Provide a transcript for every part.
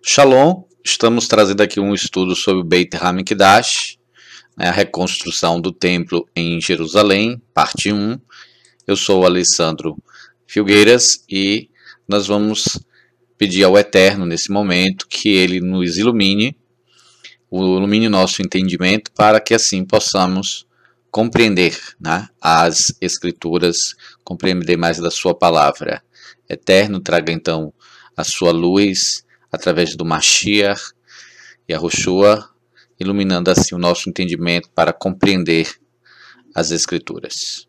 Shalom, estamos trazendo aqui um estudo sobre o Beit HaMikdash, a reconstrução do templo em Jerusalém, parte 1. Eu sou o Alessandro Filgueiras e nós vamos pedir ao Eterno nesse momento que Ele nos ilumine nosso entendimento para que assim possamos compreender, né, as Escrituras, compreender mais da Sua Palavra. Eterno, traga então a Sua luz através do Mashiach e a Yahushua, iluminando assim o nosso entendimento para compreender as Escrituras.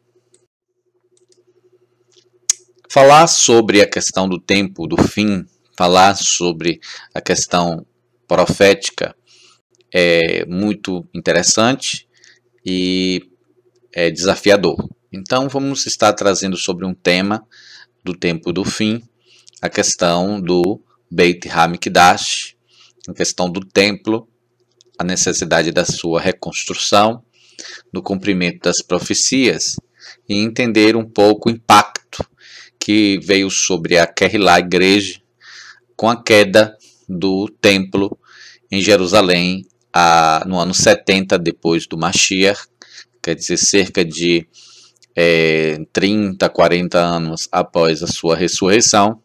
Falar sobre a questão do tempo, do fim, falar sobre a questão profética é muito interessante e é desafiador. Então vamos estar trazendo sobre um tema do tempo do fim, a questão do Beit HaMikdash, a questão do templo, a necessidade da sua reconstrução, do cumprimento das profecias e entender um pouco o impacto que veio sobre a Kehillah, igreja, com a queda do templo em Jerusalém no ano 70 depois do Mashiach, quer dizer, cerca de 30, 40 anos após a sua ressurreição,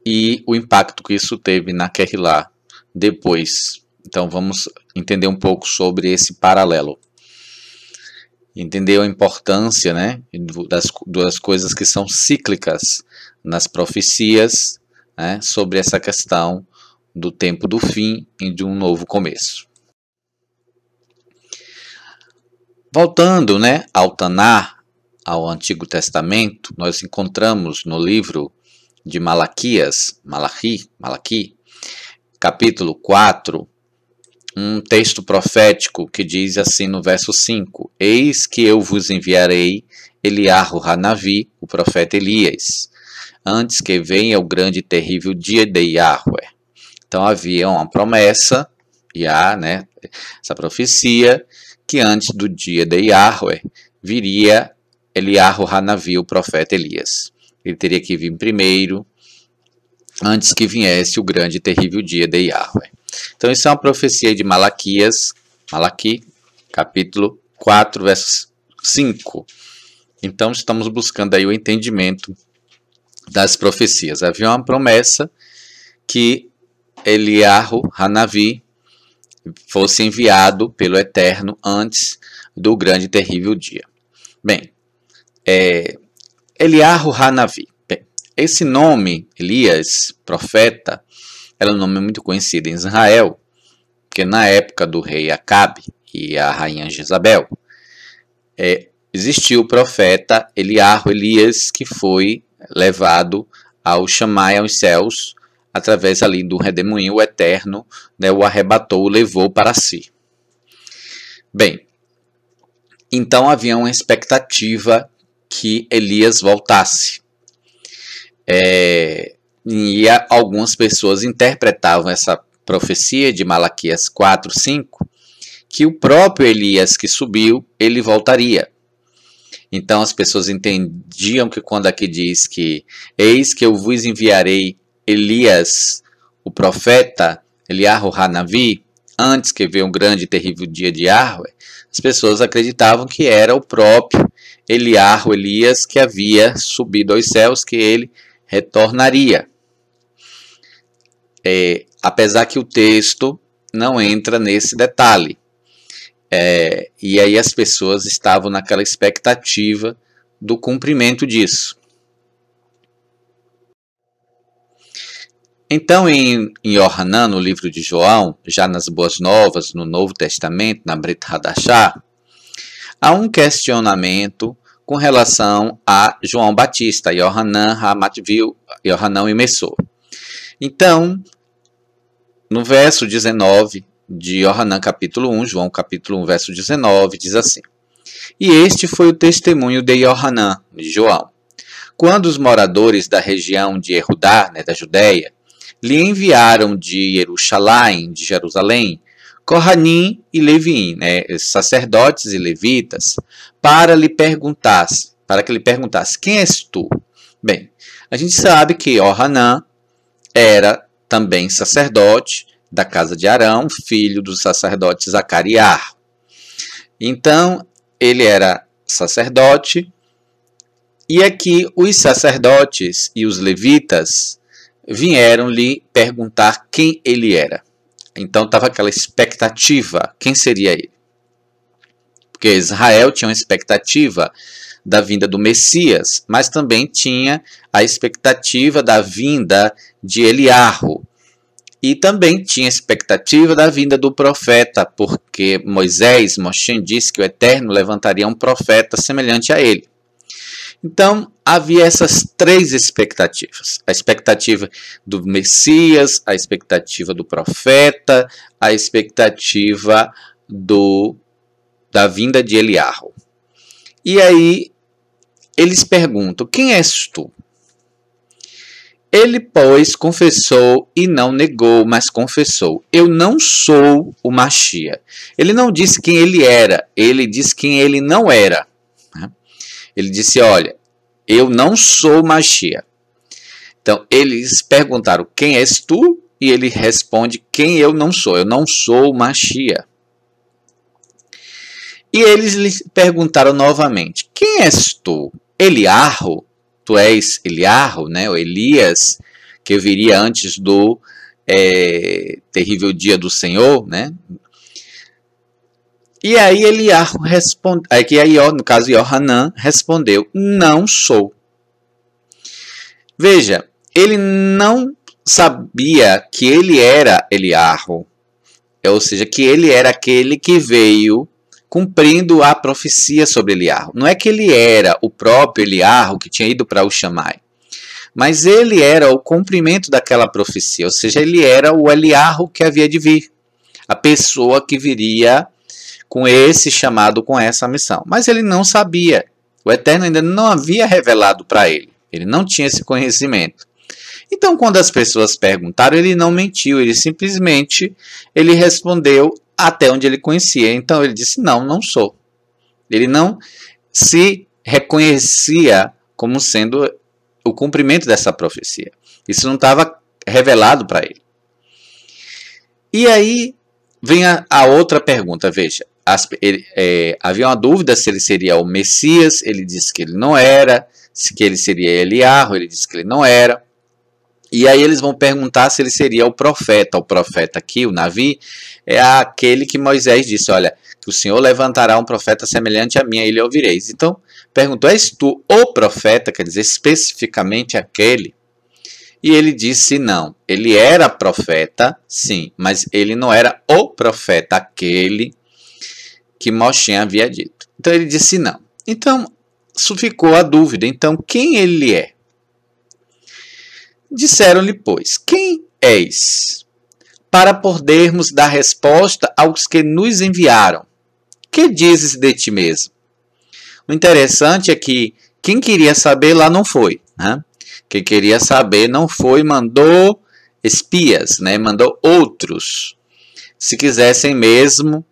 e o impacto que isso teve na Kehillah depois. Então vamos entender um pouco sobre esse paralelo. Entender a importância, né, das coisas que são cíclicas nas profecias, né, sobre essa questão do tempo do fim e de um novo começo. Voltando, né, ao Taná, ao Antigo Testamento, nós encontramos no livro de Malachi, capítulo 4, um texto profético que diz assim no verso 5: Eis que eu vos enviarei Eliarro Hanavi, o profeta Elias, antes que venha o grande e terrível dia de Yahweh. Então havia uma promessa, né, essa profecia, que antes do dia de Yahweh viria Eliarro Hanavi, o profeta Elias. Ele teria que vir primeiro, antes que viesse o grande e terrível dia de Yahweh. Então isso é uma profecia de Malachi, capítulo 4, verso 5. Então estamos buscando aí o entendimento das profecias. Havia uma promessa que Eliarro Hanavi fosse enviado pelo Eterno antes do grande e terrível dia. Bem, Eliarro Hanavi. Bem, esse nome, Elias, profeta, era um nome muito conhecido em Israel, porque na época do rei Acabe e a rainha Jezabel, existiu o profeta Elias, que foi levado ao chamar aos céus, através ali do redemoinho, o Eterno, né, o arrebatou, o levou para si. Bem, então havia uma expectativa que Elias voltasse. E algumas pessoas interpretavam essa profecia de Malaquias 4, 5, que o próprio Elias que subiu, ele voltaria. Então as pessoas entendiam que quando aqui diz que eis que eu vos enviarei Elias, o profeta, Eliarro Hanavi, antes que venha um grande e terrível dia de Yahweh, as pessoas acreditavam que era o próprio Elias que havia subido aos céus, que ele retornaria. Apesar que o texto não entra nesse detalhe. E aí as pessoas estavam naquela expectativa do cumprimento disso. Então, em Yohanan, no livro de João, já nas Boas Novas, no Novo Testamento, na Brit Hadashah, há um questionamento com relação a João Batista, Yohanan HaMatvil, Yohanan e Messor. Então, no verso 19 de Yohanan capítulo 1, João capítulo 1, verso 19, diz assim: E este foi o testemunho de Yohanan, de João, quando os moradores da região de Erudá, né, da Judéia, lhe enviaram de Jerusalém, Kohanim e Leviim, né, sacerdotes e levitas, para que lhe perguntasse, quem és tu? Bem, a gente sabe que Yohanan era também sacerdote da casa de Arão, filho do sacerdote Zacarias. Então, ele era sacerdote, e aqui os sacerdotes e os levitas vieram lhe perguntar quem ele era. Então, estava aquela expectativa, quem seria ele? Porque Israel tinha uma expectativa da vinda do Messias, mas também tinha a expectativa da vinda de Eliarro. E também tinha expectativa da vinda do profeta, porque Moshe disse que o Eterno levantaria um profeta semelhante a ele. Então, havia essas três expectativas. A expectativa do Messias, a expectativa do profeta, a expectativa da vinda de Eliarro. E aí, eles perguntam, quem és tu? Ele, pois, confessou e não negou, mas confessou, eu não sou o Machia. Ele não disse quem ele era, ele disse quem ele não era. Ele disse, olha, eu não sou o Machia. Então, eles perguntaram, quem és tu? E ele responde, quem eu não sou o Machia. E eles lhe perguntaram novamente, quem és tu? Eliarro? Tu és Eliarro, né? Ou Elias, que viria antes do terrível dia do Senhor, né? E aí Eliarro responde, no caso Yohanan respondeu, não sou. Veja, ele não sabia que ele era Eliarro, ou seja, que ele era aquele que veio cumprindo a profecia sobre Eliarro. Não é que ele era o próprio Eliarro que tinha ido para o Shammai, mas ele era o cumprimento daquela profecia, ou seja, ele era o Eliarro que havia de vir, a pessoa que viria com esse chamado, com essa missão. Mas ele não sabia, o Eterno ainda não havia revelado para ele, ele não tinha esse conhecimento. Então, quando as pessoas perguntaram, ele não mentiu, ele simplesmente respondeu até onde ele conhecia. Então ele disse, não sou. Ele não se reconhecia como sendo o cumprimento dessa profecia. Isso não estava revelado para ele. E aí vem a outra pergunta, veja. Havia uma dúvida se ele seria o Messias, ele disse que ele não era, se que ele seria Eliarro, ele disse que ele não era. E aí eles vão perguntar se ele seria o profeta. O profeta aqui, o Navi, é aquele que Moisés disse, olha, que o Senhor levantará um profeta semelhante a mim, a ele ouvireis. Então, perguntou, és tu o profeta, quer dizer, especificamente aquele? E ele disse não, ele era profeta, sim, mas ele não era o profeta, aquele que Moshe havia dito. Então ele disse não. Então, isso ficou a dúvida. Então, quem ele é? Disseram-lhe, pois, quem és? Para podermos dar resposta aos que nos enviaram. Que dizes de ti mesmo? O interessante é que quem queria saber lá não foi. Né? Quem queria saber não foi, mandou espias, né? Mandou outros. Se quisessem mesmo,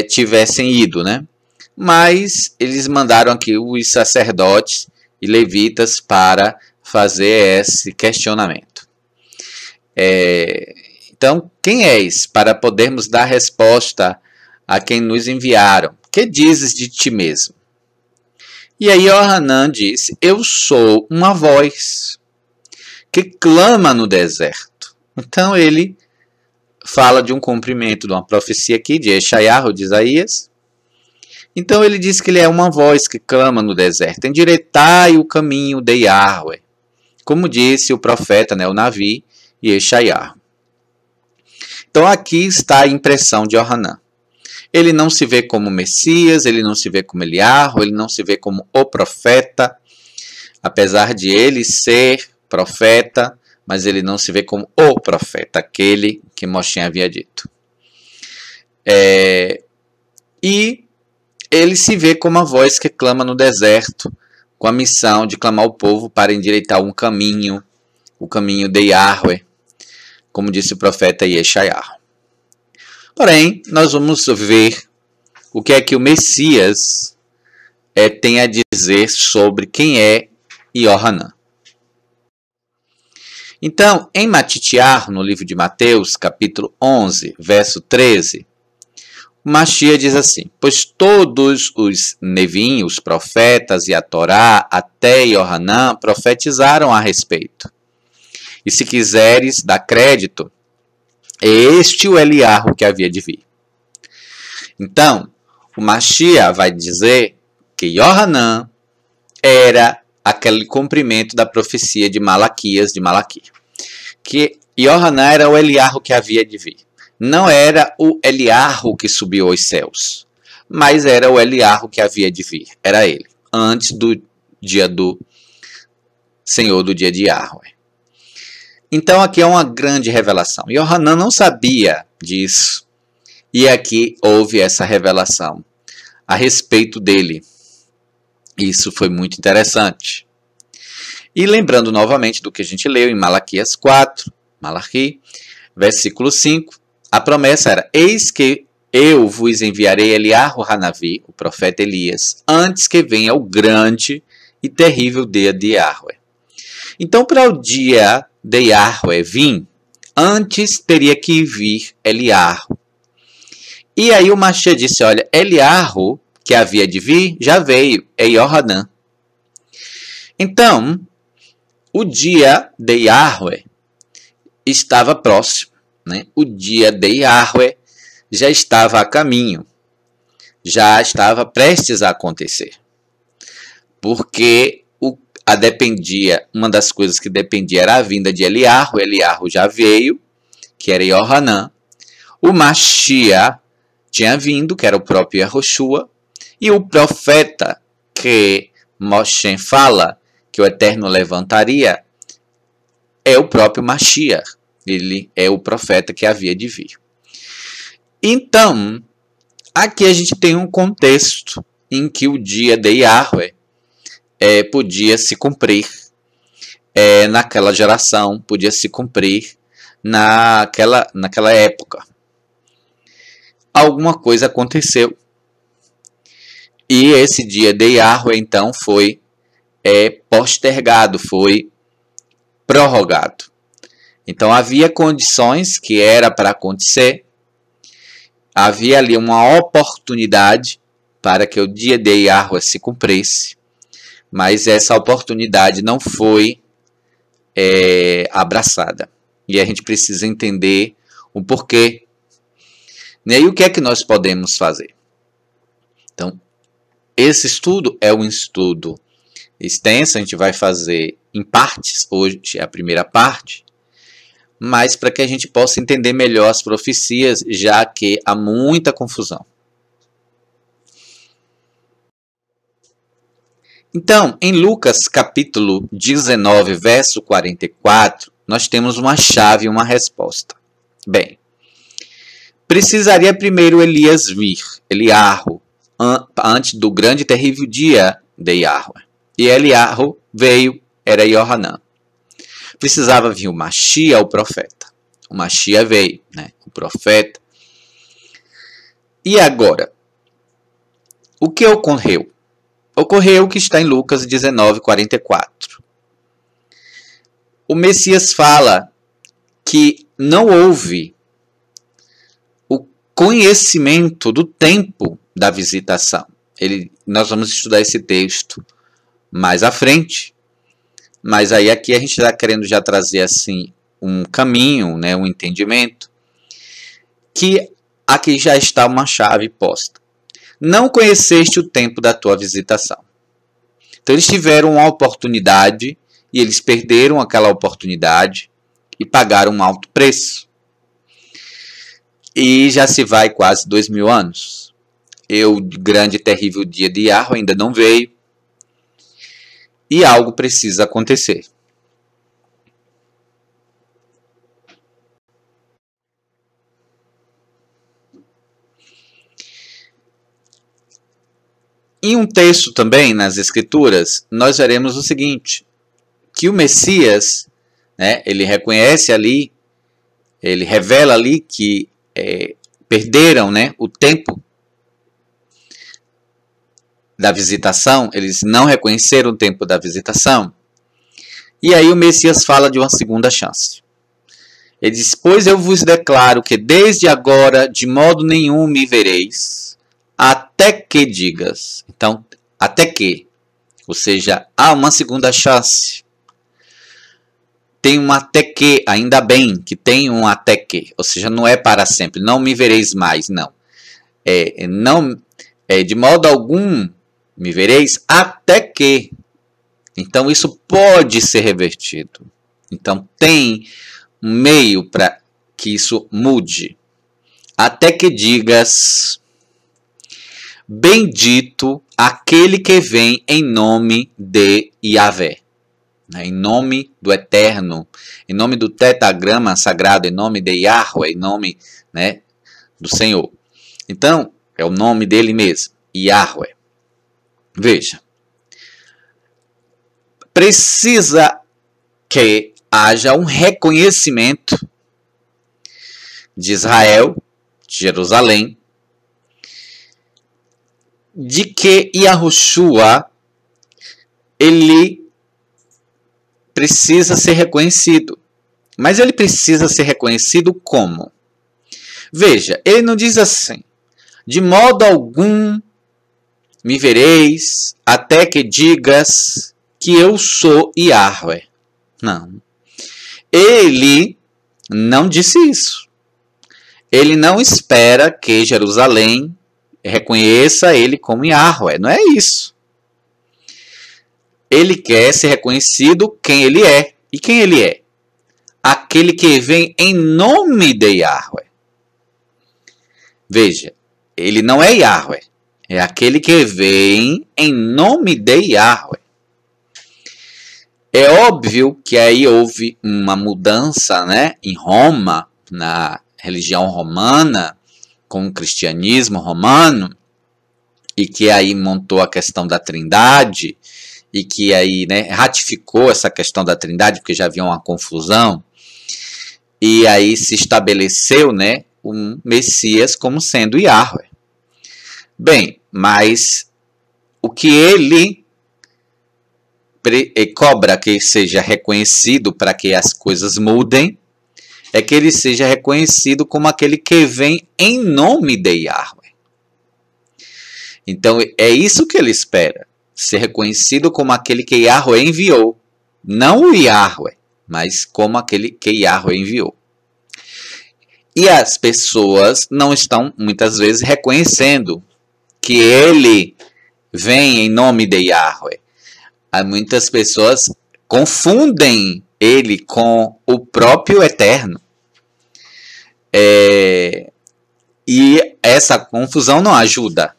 tivessem ido. Né? Mas eles mandaram aqui os sacerdotes e levitas para fazer esse questionamento. Então, quem és para podermos dar resposta a quem nos enviaram? Que dizes de ti mesmo? E aí Yohanan disse, eu sou uma voz que clama no deserto. Então ele fala de um cumprimento de uma profecia aqui, de Yeshayahu, de Isaías. Então ele diz que ele é uma voz que clama no deserto, endireitai o caminho de Yahweh. Como disse o profeta, né, o Navi, Yeshayahu. Então aqui está a impressão de Yohanan. Ele não se vê como Messias, ele não se vê como Eliarro, ele não se vê como o profeta, apesar de ele ser profeta, mas ele não se vê como o profeta, aquele que Moshe havia dito. E ele se vê como a voz que clama no deserto, com a missão de clamar ao povo para endireitar um caminho, o caminho de Yahweh, como disse o profeta Yeshayahu. Porém, nós vamos ver o que é que o Messias tem a dizer sobre quem é Yohanan. Então, em Matitiar, no livro de Mateus, capítulo 11, verso 13, o Mashiach diz assim: pois todos os Nevim, os profetas e a Torá, até Yohanan, profetizaram a respeito. E se quiseres dar crédito, é este o Eliarro que havia de vir. Então, o Mashiach vai dizer que Yohanan era aquele cumprimento da profecia de Malaquias, de Malaquia. Que Yohanan era o Eliarro que havia de vir. Não era o Eliarro que subiu aos céus, mas era o Eliarro que havia de vir. Era ele, antes do dia do Senhor, do dia de Yahweh. Então aqui é uma grande revelação. Yohanan não sabia disso. E aqui houve essa revelação a respeito dele. Isso foi muito interessante. E lembrando novamente do que a gente leu em Malaquias 4, Malachi, versículo 5, a promessa era: eis que eu vos enviarei Eliarro Hanavi, o profeta Elias, antes que venha o grande e terrível dia de Yahweh. Então, para o dia de Yahweh vir, antes teria que vir Eliarro. E aí o Mashiach disse: olha, Eliarro, que havia de vir, já veio, é Yohanan. Então, o dia de Yahweh estava próximo, né? O dia de Yahweh já estava a caminho, já estava prestes a acontecer. Porque uma das coisas que dependia era a vinda de Eliarro. Eliarro já veio, que era Yohanan. O Mashiach tinha vindo, que era o próprio Yahushua. E o profeta que Moshe fala que o Eterno levantaria é o próprio Mashiach. Ele é o profeta que havia de vir. Então, aqui a gente tem um contexto em que o dia de Yahweh podia se cumprir naquela geração, podia se cumprir naquela época. Alguma coisa aconteceu. E esse dia de Yahweh, então, foi postergado, foi prorrogado. Então, havia condições que era para acontecer. Havia ali uma oportunidade para que o dia de Yahweh se cumprisse. Mas essa oportunidade não foi abraçada. E a gente precisa entender o porquê. E o que é que nós podemos fazer? Então, esse estudo é um estudo extenso, a gente vai fazer em partes, hoje é a primeira parte, mas para que a gente possa entender melhor as profecias, já que há muita confusão. Então, em Lucas capítulo 19, verso 44, nós temos uma chave e uma resposta. Bem, precisaria primeiro Elias vir, Eliarro, antes do grande e terrível dia de Yahweh. E Eliarro veio, era Yohanan. Precisava vir o Mashiach, o profeta. O Mashiach veio, né? O profeta. E agora, o que ocorreu? Ocorreu o que está em Lucas 19, 44. O Messias fala que não houve o conhecimento do tempo da visitação. Nós vamos estudar esse texto mais à frente, mas aí aqui a gente está querendo já trazer assim um caminho, né, um entendimento, que aqui já está uma chave posta. Não conheceste o tempo da tua visitação. Então eles tiveram uma oportunidade e eles perderam aquela oportunidade e pagaram um alto preço. E já se vai quase 2000 anos. O grande e terrível dia de Yahweh ainda não veio. E algo precisa acontecer. Em um texto também, nas Escrituras, nós veremos o seguinte, que o Messias, né, ele reconhece ali, ele revela ali que perderam, né, o tempo da visitação, eles não reconheceram o tempo da visitação. E aí o Messias fala de uma segunda chance. Ele diz, pois eu vos declaro que desde agora de modo nenhum me vereis, até que digas. Então, até que. Ou seja, há uma segunda chance. Tem um até que, ainda bem que tem um até que. Ou seja, não é para sempre. Não me vereis mais, não. De modo algum me vereis até que. Então, isso pode ser revertido. Então, tem um meio para que isso mude. Até que digas, bendito aquele que vem em nome de Yahvé. Em nome do Eterno, em nome do tetragrama sagrado, em nome de Yahweh, em nome, né, do Senhor. Então, é o nome dele mesmo, Yahweh. Veja, precisa que haja um reconhecimento de Israel, de Jerusalém, de que Yahushua, ele precisa ser reconhecido. Mas ele precisa ser reconhecido como? Veja, ele não diz assim, de modo algum me vereis, até que digas que eu sou Yahweh. Não. Ele não disse isso. Ele não espera que Jerusalém reconheça ele como Yahweh. Não é isso. Ele quer ser reconhecido quem ele é. E quem ele é? Aquele que vem em nome de Yahweh. Veja, ele não é Yahweh. É aquele que vem em nome de Yahweh. É óbvio que aí houve uma mudança, né, em Roma, na religião romana, com o cristianismo romano, e que aí montou a questão da Trindade, e que aí, né, ratificou essa questão da Trindade, porque já havia uma confusão, e aí se estabeleceu, né, um Messias como sendo Yahweh. Bem, mas o que ele cobra que seja reconhecido para que as coisas mudem, é que ele seja reconhecido como aquele que vem em nome de Yahweh. Então, é isso que ele espera. Ser reconhecido como aquele que Yahweh enviou. Não o Yahweh, mas como aquele que Yahweh enviou. E as pessoas não estão, muitas vezes, reconhecendo que ele vem em nome de Yahweh. Muitas pessoas confundem ele com o próprio Eterno. E essa confusão não ajuda.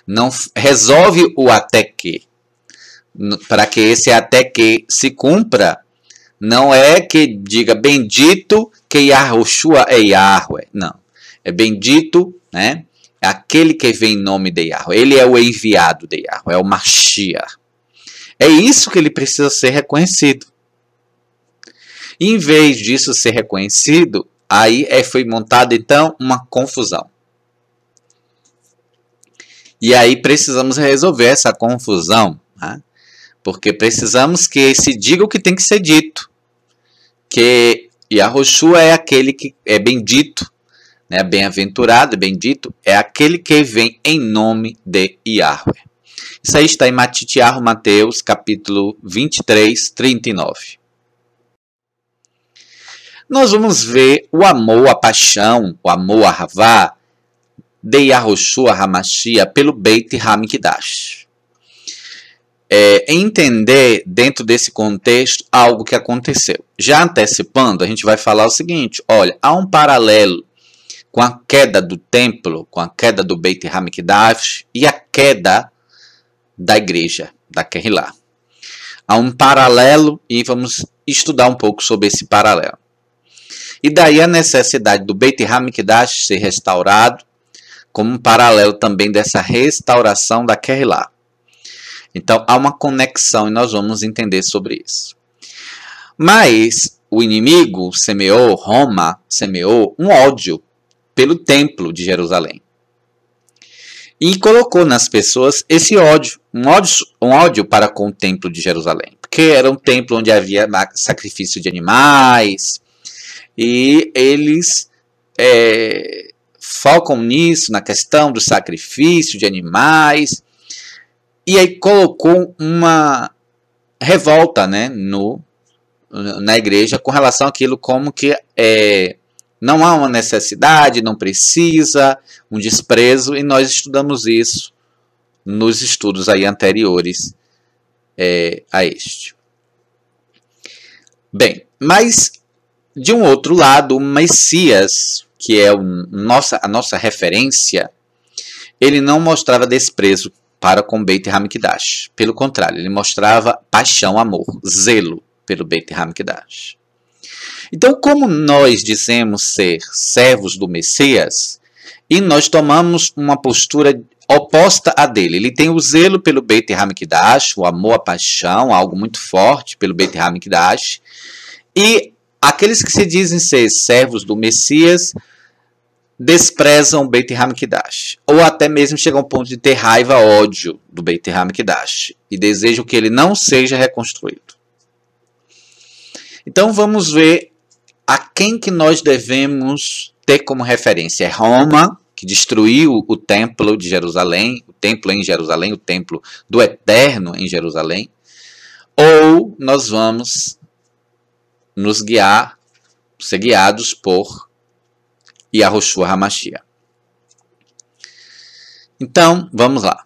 Não resolve o até que. Para que esse até que se cumpra, não é que diga bendito que Yahushua é Yahweh. Não. É bendito, né? É aquele que vem em nome de Yahweh. Ele é o enviado de Yahweh, é o Mashiach. É isso que ele precisa ser reconhecido. E, em vez disso ser reconhecido, aí foi montada então uma confusão. E aí precisamos resolver essa confusão, né? Porque precisamos que se diga o que tem que ser dito. Que Yahushua é aquele que é bendito, né? Bem-aventurado, bendito, é aquele que vem em nome de Yahweh. Isso aí está em Matitiahu, Mateus, capítulo 23, 39. Nós vamos ver o amor, a paixão, o amor, a Havá, de Yahushua HaMashiach pelo Beit HaMikdash. Entender, dentro desse contexto, algo que aconteceu. Já antecipando, a gente vai falar o seguinte, olha, há um paralelo com a queda do templo, com a queda do Beit HaMikdash e a queda da igreja, da Kehillah. Há um paralelo e vamos estudar um pouco sobre esse paralelo. E daí a necessidade do Beit HaMikdash ser restaurado, como um paralelo também dessa restauração da Kehillah. Então há uma conexão e nós vamos entender sobre isso. Mas o inimigo semeou, Roma semeou um ódio pelo templo de Jerusalém. E colocou nas pessoas esse ódio, um ódio para com o templo de Jerusalém. porque era um templo onde havia sacrifício de animais, e eles focam nisso, na questão do sacrifício de animais, e aí colocou uma revolta, né, na igreja com relação àquilo, como que não há uma necessidade, não precisa, um desprezo, e nós estudamos isso nos estudos aí anteriores a este. Bem, mas de um outro lado, o Messias, que é a nossa referência, ele não mostrava desprezo para com Beit HaMikdash. Pelo contrário, ele mostrava paixão, amor, zelo pelo Beit HaMikdash. Então, como nós dizemos ser servos do Messias, e nós tomamos uma postura oposta a dele. Ele tem o zelo pelo Beit HaMikdash, o amor, a paixão, algo muito forte pelo Beit HaMikdash, e aqueles que se dizem ser servos do Messias desprezam o Beit HaMikdash, ou até mesmo chegam ao ponto de ter raiva, ódio do Beit HaMikdash, e desejam que ele não seja reconstruído. Então vamos ver a quem que nós devemos ter como referência. É Roma, que destruiu o templo de Jerusalém, o templo em Jerusalém, o templo do Eterno em Jerusalém, ou nós vamos nos ser guiados por Yahushua HaMashiach. Então, vamos lá.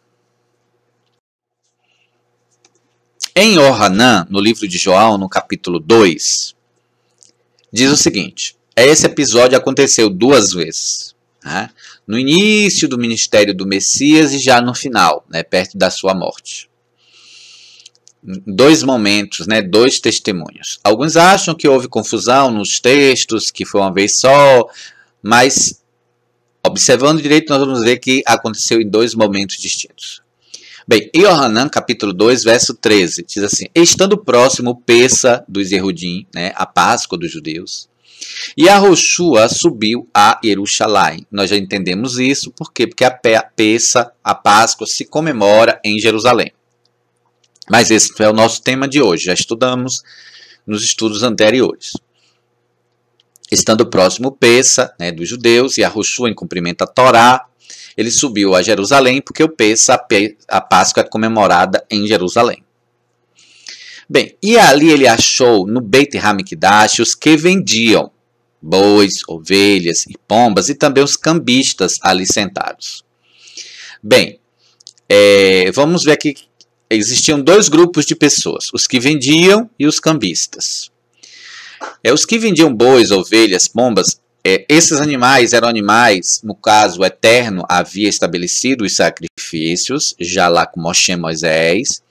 Em Yohanan, no livro de João, no capítulo 2, diz o seguinte: esse episódio aconteceu 2 vezes. Né? No início do ministério do Messias e já no final, né, perto da sua morte. 2 momentos, né, 2 testemunhos. Alguns acham que houve confusão nos textos, que foi uma vez só, mas observando direito nós vamos ver que aconteceu em 2 momentos distintos. Bem, em Yohanan, capítulo 2, verso 13, diz assim: estando próximo o Pessa dos Yehudim, né, a Páscoa dos judeus, e Yahushua subiu a Jerusalém. Nós já entendemos isso, por quê? Porque a Pessa, a Páscoa, se comemora em Jerusalém. Mas esse é o nosso tema de hoje, já estudamos nos estudos anteriores. Estando próximo o Pessa, né, dos judeus, e Yahushua em cumprimento à Torá, ele subiu a Jerusalém, porque o Pessa, a Páscoa, é comemorada em Jerusalém. Bem, e ali ele achou no Beit HaMikdash os que vendiam bois, ovelhas e pombas, e também os cambistas ali sentados. Bem, vamos ver aqui, existiam 2 grupos de pessoas, os que vendiam e os cambistas. Os que vendiam bois, ovelhas, pombas, esses animais eram animais, no caso o Eterno havia estabelecido os sacrifícios, já lá com Moshe Moisés.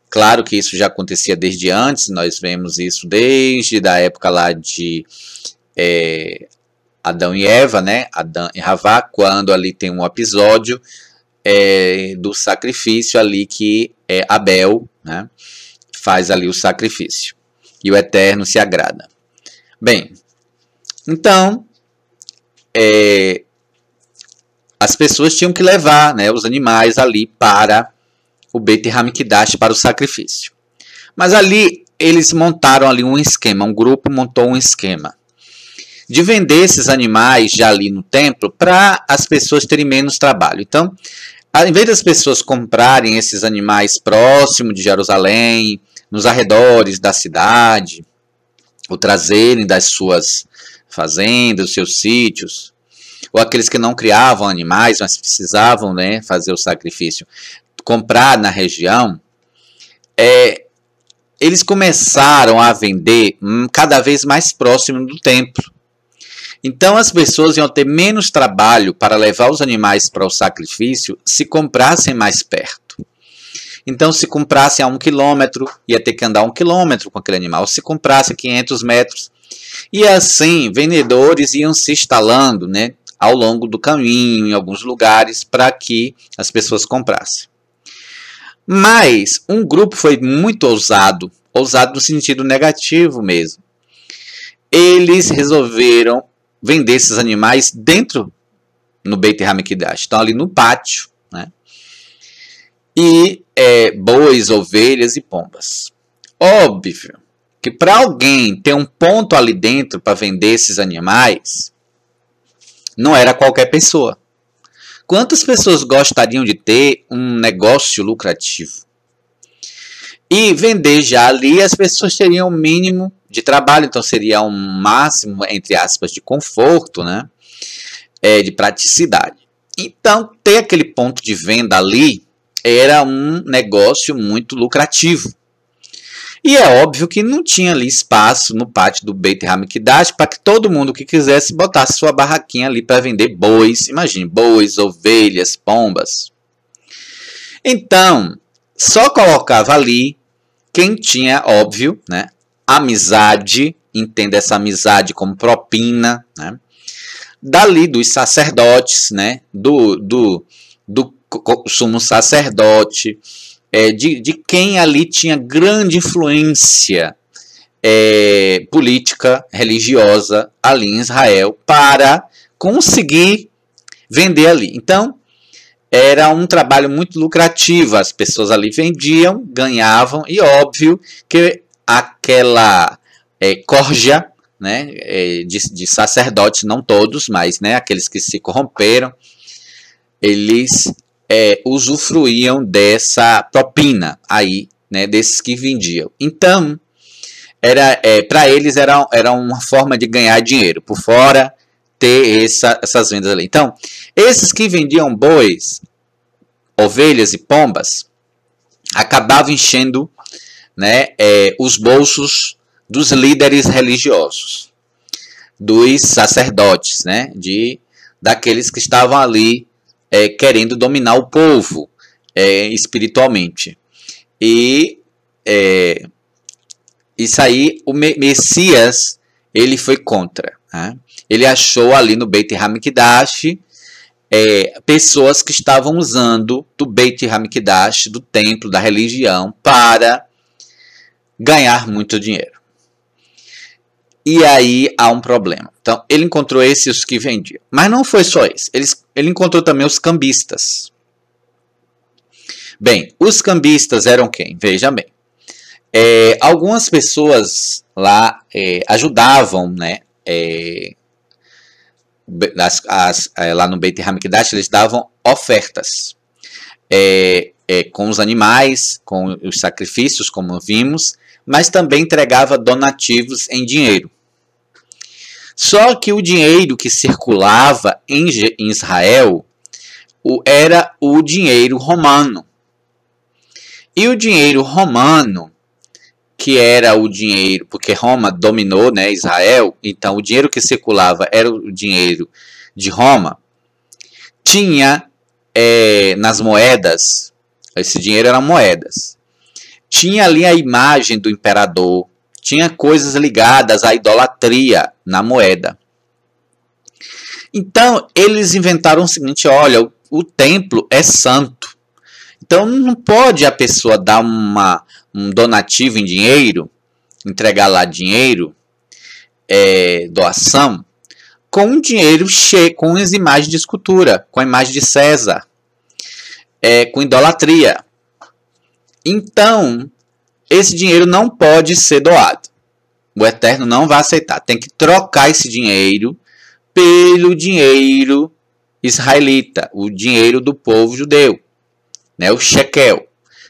Claro que isso já acontecia desde antes, nós vemos isso desde a época lá de Adão e Eva, né? Adão e Havá, quando ali tem um episódio do sacrifício ali que Abel, né, faz ali o sacrifício. E o Eterno se agrada. Bem, então, as pessoas tinham que levar, né, os animais ali para o Beit HaMikdash, para o sacrifício. Mas ali eles montaram ali um esquema, um grupo montou um esquema de vender esses animais já ali no templo para as pessoas terem menos trabalho. Então, ao invés das pessoas comprarem esses animais próximo de Jerusalém, nos arredores da cidade, ou trazerem das suas fazendas, dos seus sítios, ou aqueles que não criavam animais, mas precisavam, né, fazer o sacrifício, comprar na região, eles começaram a vender cada vez mais próximo do templo. Então as pessoas iam ter menos trabalho para levar os animais para o sacrifício se comprassem mais perto. Então, se comprassem a 1 quilômetro, ia ter que andar 1 quilômetro com aquele animal. Se comprasse a 500 metros. E assim, vendedores iam se instalando, né, ao longo do caminho, em alguns lugares, para que as pessoas comprassem. Mas um grupo foi muito ousado no sentido negativo mesmo. Eles resolveram vender esses animais dentro no Beit HaMikdash. Estão ali no pátio, né? e bois, ovelhas e pombas. Óbvio que para alguém ter um ponto ali dentro para vender esses animais, não era qualquer pessoa. Quantas pessoas gostariam de ter um negócio lucrativo? E vender já ali, as pessoas teriam o mínimo de trabalho, então seria um máximo, entre aspas, de conforto, né? De praticidade. Então, ter aquele ponto de venda ali era um negócio muito lucrativo. E é óbvio que não tinha ali espaço no pátio do Beit HaMikdash para que todo mundo que quisesse botasse sua barraquinha ali para vender bois. Imagine, bois, ovelhas, pombas. Então, só colocava ali quem tinha, óbvio, né, amizade, entenda essa amizade como propina, né, dali dos sacerdotes, né, do sumo sacerdote, de quem ali tinha grande influência política, religiosa ali em Israel, para conseguir vender ali. Então, era um trabalho muito lucrativo, as pessoas ali vendiam, ganhavam, e óbvio que aquela corja, né, de sacerdotes, não todos, mas, né, aqueles que se corromperam, eles usufruíam dessa propina aí, né, desses que vendiam. Então, para eles era uma forma de ganhar dinheiro, por fora ter essas vendas ali. Então, esses que vendiam bois, ovelhas e pombas, acabavam enchendo, né, os bolsos dos líderes religiosos, dos sacerdotes, né, daqueles que estavam ali querendo dominar o povo espiritualmente. E isso aí, o Messias, ele foi contra. Né? Ele achou ali no Beit HaMikdash pessoas que estavam usando do Beit HaMikdash, do templo, da religião, para ganhar muito dinheiro. E aí há um problema. Então, ele encontrou esses que vendiam. Mas não foi só isso. Ele encontrou também os cambistas. Bem, os cambistas eram quem? Veja bem. Algumas pessoas lá ajudavam, né? Lá no Beit HaMikdash, eles davam ofertas. Com os animais, com os sacrifícios, como vimos, mas também entregava donativos em dinheiro. Só que o dinheiro que circulava em Israel era o dinheiro romano. E o dinheiro romano, que era o dinheiro, porque Roma dominou, né, Israel, então o dinheiro que circulava era o dinheiro de Roma, tinha nas moedas, esse dinheiro eram moedas, tinha ali a imagem do imperador, tinha coisas ligadas à idolatria na moeda. Então, eles inventaram o seguinte, olha, o templo é santo. Então, não pode a pessoa dar um donativo em dinheiro, entregar lá dinheiro, doação, com um dinheiro cheio, com as imagens de escultura, com a imagem de César, com idolatria. Então, esse dinheiro não pode ser doado. O Eterno não vai aceitar. Tem que trocar esse dinheiro pelo dinheiro israelita, o dinheiro do povo judeu, né, o shekel.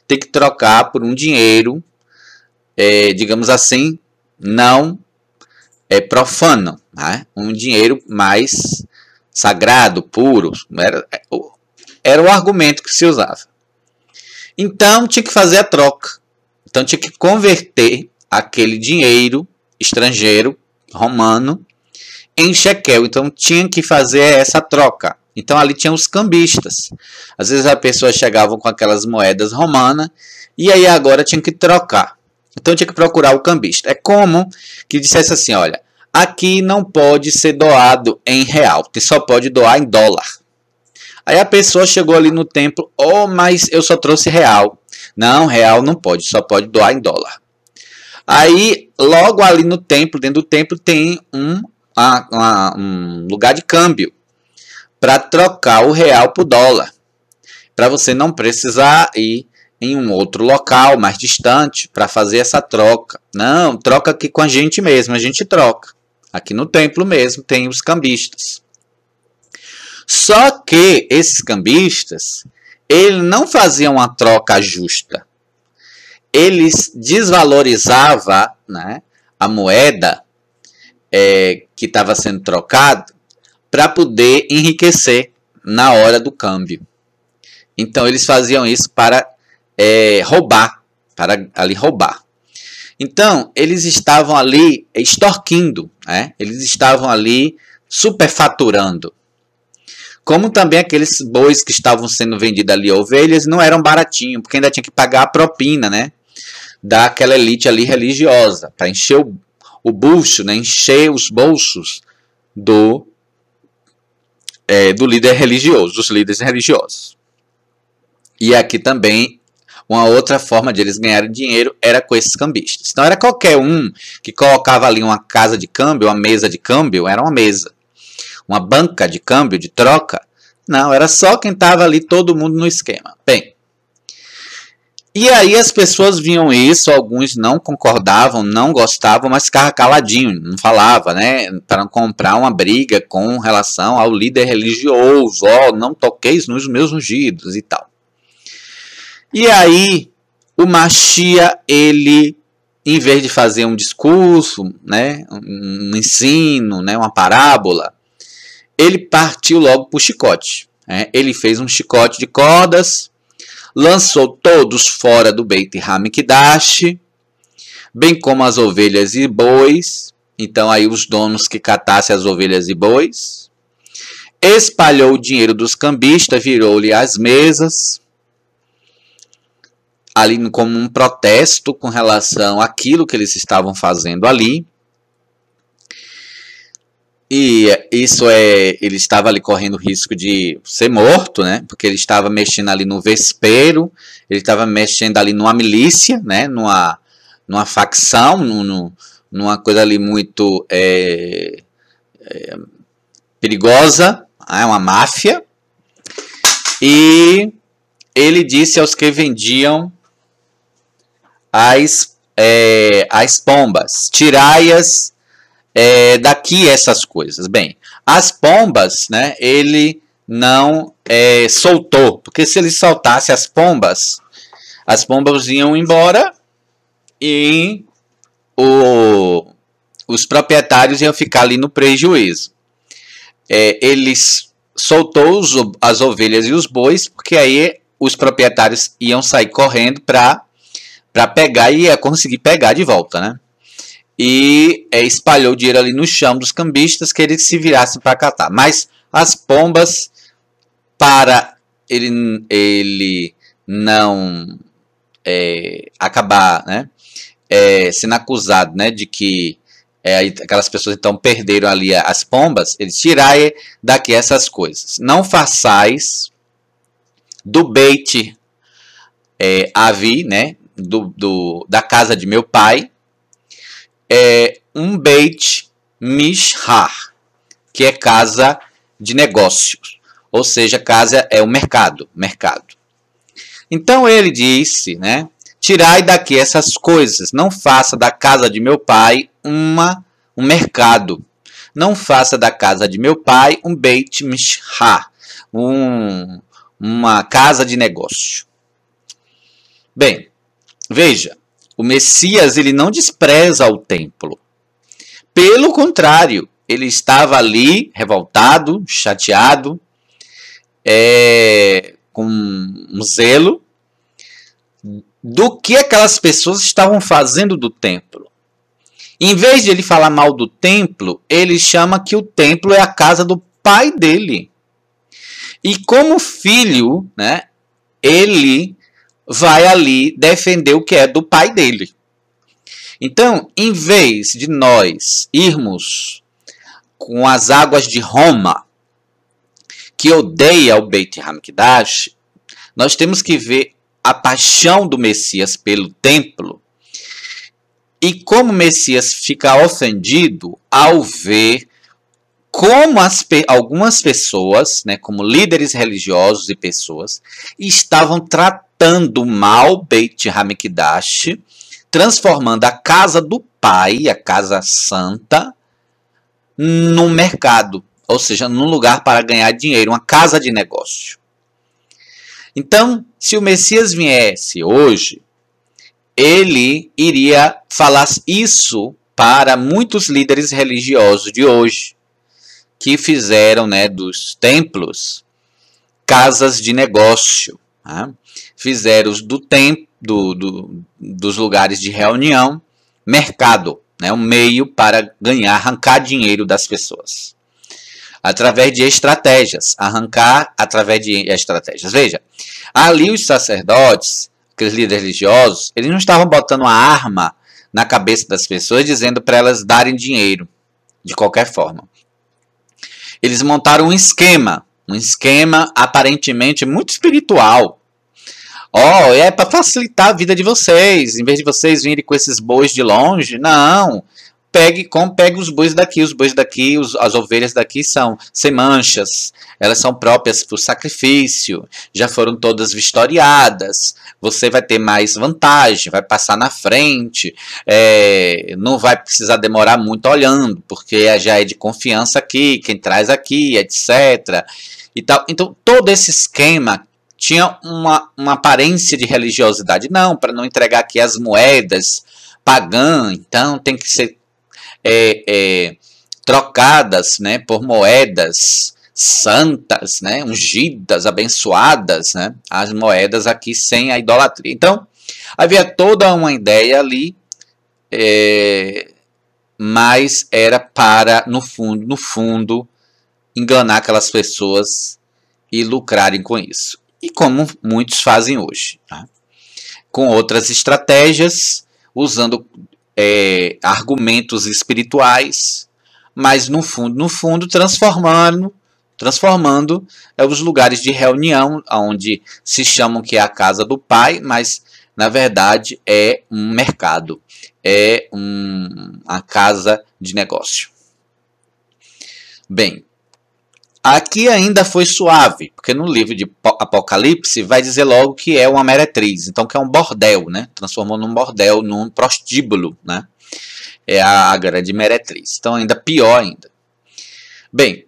Tem que trocar por um dinheiro, digamos assim, não profano, né? Um dinheiro mais sagrado, puro. Era o argumento que se usava. Então, tinha que fazer a troca. Então, tinha que converter aquele dinheiro estrangeiro, romano, em shekel. Então, tinha que fazer essa troca. Então, ali tinha os cambistas. Às vezes, a pessoa chegava com aquelas moedas romanas e aí agora tinha que trocar. Então, tinha que procurar o cambista. É como que dissesse assim, olha, aqui não pode ser doado em real, só pode doar em dólar. Aí a pessoa chegou ali no templo, mas eu só trouxe real. Não, real não pode, só pode doar em dólar. Aí, logo ali no templo, dentro do templo, tem um lugar de câmbio para trocar o real por dólar. para você não precisar ir em um outro local mais distante para fazer essa troca. Não, troca aqui com a gente mesmo, a gente troca. Aqui no templo mesmo tem os cambistas. Só que esses cambistas, eles não faziam uma troca justa. Eles desvalorizavam, né, a moeda que estava sendo trocada para poder enriquecer na hora do câmbio. Então eles faziam isso para roubar, para ali roubar. Então eles estavam ali extorquindo, né? Eles estavam ali superfaturando. Como também aqueles bois que estavam sendo vendidos ali, ovelhas, não eram baratinhos, porque ainda tinha que pagar a propina, né, daquela elite ali religiosa, para encher o bucho, né, encher os bolsos do líder religioso, dos líderes religiosos. E aqui também, uma outra forma de eles ganharem dinheiro era com esses cambistas. Então era qualquer um que colocava ali uma casa de câmbio, uma mesa de câmbio, era uma mesa. Uma banca de câmbio, de troca. Não, era só quem estava ali, todo mundo no esquema. Bem, e aí as pessoas viam isso, alguns não concordavam, não gostavam, mas ficavam caladinho, não falava, né? Para não comprar uma briga com relação ao líder religioso. Não toqueis nos meus ungidos e tal. E aí, o Machia, ele, em vez de fazer um discurso, né, um ensino, né, uma parábola, ele partiu logo para o chicote. Ele fez um chicote de cordas, lançou todos fora do Beit HaMikdash, bem como as ovelhas e bois. Então aí os donos que catassem as ovelhas e bois. Espalhou o dinheiro dos cambistas, virou-lhe as mesas, ali como um protesto com relação àquilo que eles estavam fazendo ali. E isso ele estava ali correndo o risco de ser morto, né? Porque ele estava mexendo ali no vespeiro, ele estava mexendo ali numa milícia, né? Numa facção, numa coisa ali muito perigosa, uma máfia. E ele disse aos que vendiam as pombas: tirai-as daqui essas coisas. Bem, as pombas, né, ele não soltou, porque se ele soltasse as pombas iam embora e os proprietários iam ficar ali no prejuízo. Eles soltou as ovelhas e os bois, porque aí os proprietários iam sair correndo para pegar e ia conseguir pegar de volta, né? E espalhou o dinheiro ali no chão dos cambistas, que eles se virassem para catar. Mas as pombas, para ele não acabar, né, sendo acusado, né, de que aquelas pessoas então perderam ali as pombas, eles tiraram daqui essas coisas. Não façais do Beit Avi, né, da casa de meu pai, um Beit Mishar, que é casa de negócios, ou seja, casa é o mercado. Então ele disse, né, tirai daqui essas coisas, não faça da casa de meu pai um mercado, não faça da casa de meu pai um Beit Mishar, uma casa de negócio. Bem, veja, o Messias, ele não despreza o templo. Pelo contrário, ele estava ali revoltado, chateado, com um zelo do que aquelas pessoas estavam fazendo do templo. Em vez de ele falar mal do templo, ele chama que o templo é a casa do pai dele. E como filho, né, ele vai ali defender o que é do pai dele. Então, em vez de nós irmos com as águas de Roma, que odeia o Beit HaMikdash, nós temos que ver a paixão do Messias pelo templo e como o Messias fica ofendido ao ver como algumas pessoas, né, como líderes religiosos e pessoas, estavam tratando mal Beit HaMikdash, transformando a casa do pai, a casa santa, num mercado, ou seja, num lugar para ganhar dinheiro, uma casa de negócio. Então, se o Messias viesse hoje, ele iria falar isso para muitos líderes religiosos de hoje, que fizeram, né, dos templos casas de negócio, né? Fizeram dos lugares de reunião mercado, né, um meio para ganhar, arrancar dinheiro das pessoas através de estratégias, arrancar através de estratégias. Veja, ali os sacerdotes, aqueles líderes religiosos, eles não estavam botando uma arma na cabeça das pessoas dizendo para elas darem dinheiro de qualquer forma. Eles montaram um esquema aparentemente muito espiritual. É para facilitar a vida de vocês, em vez de vocês virem com esses bois de longe, não. Pegue os bois daqui, as ovelhas daqui são sem manchas, elas são próprias para o sacrifício, já foram todas vistoriadas, você vai ter mais vantagem, vai passar na frente, não vai precisar demorar muito olhando, porque já é de confiança aqui, quem traz aqui, etc. E tal. Então, todo esse esquema tinha uma aparência de religiosidade. Não, para não entregar aqui as moedas pagãs, então tem que ser trocadas, né, por moedas santas, né, ungidas, abençoadas, né, as moedas aqui sem a idolatria. Então, havia toda uma ideia ali, mas era para, no fundo, enganar aquelas pessoas e lucrarem com isso. E como muitos fazem hoje, tá? Com outras estratégias, usando argumentos espirituais, mas no fundo transformando os lugares de reunião, onde se chamam que é a casa do pai, mas na verdade é um mercado, a casa de negócio. Bem, aqui ainda foi suave, porque no livro de Apocalipse vai dizer logo que é uma meretriz, então que é um bordel, né? Transformou num bordel, num prostíbulo, né? É a grande meretriz. Então ainda pior ainda. Bem,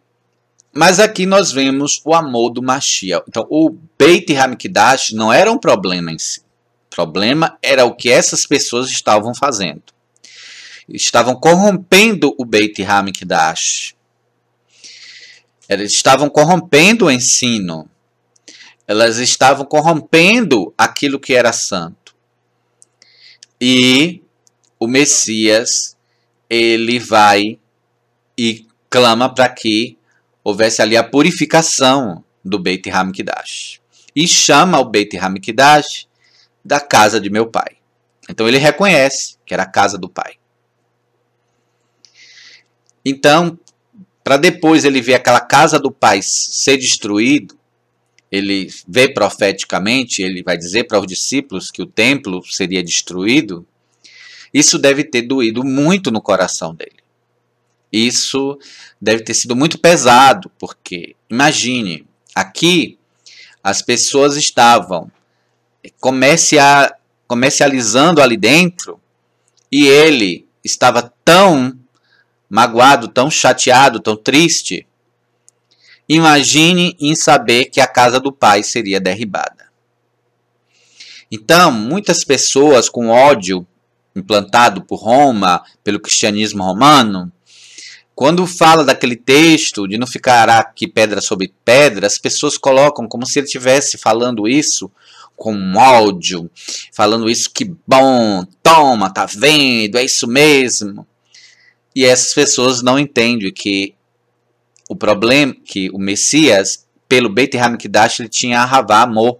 mas aqui nós vemos o amor do Mashiach. Então o Beit HaMikdash não era um problema em si. O problema era o que essas pessoas estavam fazendo. Estavam corrompendo o Beit HaMikdash. Elas estavam corrompendo o ensino. Elas estavam corrompendo aquilo que era santo. E o Messias, ele vai e clama para que houvesse ali a purificação do Beit HaMikdash. E chama o Beit HaMikdash da casa de meu pai. Então ele reconhece que era a casa do pai. Então, para depois ele ver aquela casa do pai ser destruído, ele vê profeticamente, ele vai dizer para os discípulos que o templo seria destruído, isso deve ter doído muito no coração dele. Isso deve ter sido muito pesado, porque, imagine, aqui as pessoas estavam comercializando ali dentro e ele estava tão magoado, tão chateado, tão triste. Imagine em saber que a casa do pai seria derribada. Então, muitas pessoas com ódio implantado por Roma, pelo cristianismo romano, quando fala daquele texto de não ficará aqui pedra sobre pedra, as pessoas colocam como se ele estivesse falando isso com ódio, falando isso, que bom, toma, tá vendo, é isso mesmo. E essas pessoas não entendem que o problema, que o Messias, pelo Beit HaMikdash, ele tinha ahavá, amor.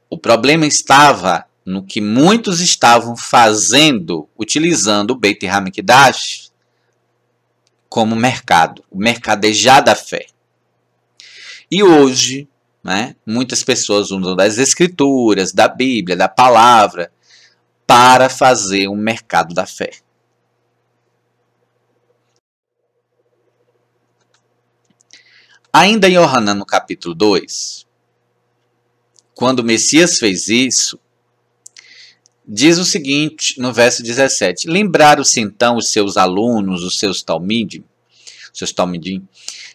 O problema estava no que muitos estavam fazendo, utilizando o Beit HaMikdash como mercado, o mercadejar da fé. E hoje, né, muitas pessoas usam das escrituras, da Bíblia, da palavra, para fazer um mercado da fé. Ainda em Yohanan, no capítulo 2, quando o Messias fez isso, diz o seguinte, no verso 17, lembraram-se então os seus alunos, os seus talmidim,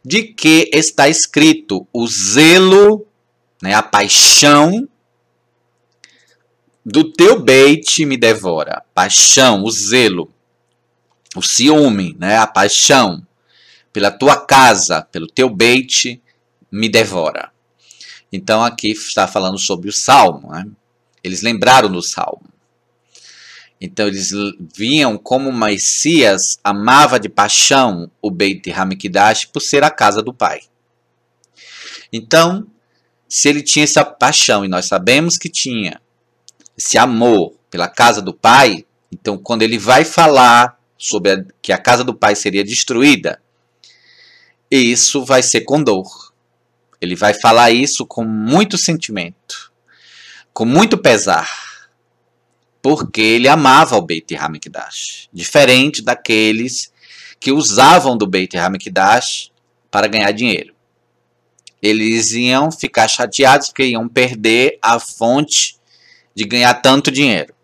de que está escrito o zelo, né, a paixão do teu beit me devora. Paixão, o zelo, o ciúme, né, a paixão pela tua casa, pelo teu beit me devora. Então aqui está falando sobre o Salmo, né? Eles lembraram do Salmo. Então eles viam como Messias amava de paixão o Beit Hamikdash por ser a casa do Pai. Então, se ele tinha essa paixão, e nós sabemos que tinha esse amor pela casa do Pai, então quando ele vai falar sobre que a casa do Pai seria destruída, isso vai ser com dor. Ele vai falar isso com muito sentimento, com muito pesar. Porque ele amava o Beit Hamikdash, diferente daqueles que usavam do Beit Hamikdash para ganhar dinheiro. Eles iam ficar chateados porque iam perder a fonte de ganhar tanto dinheiro.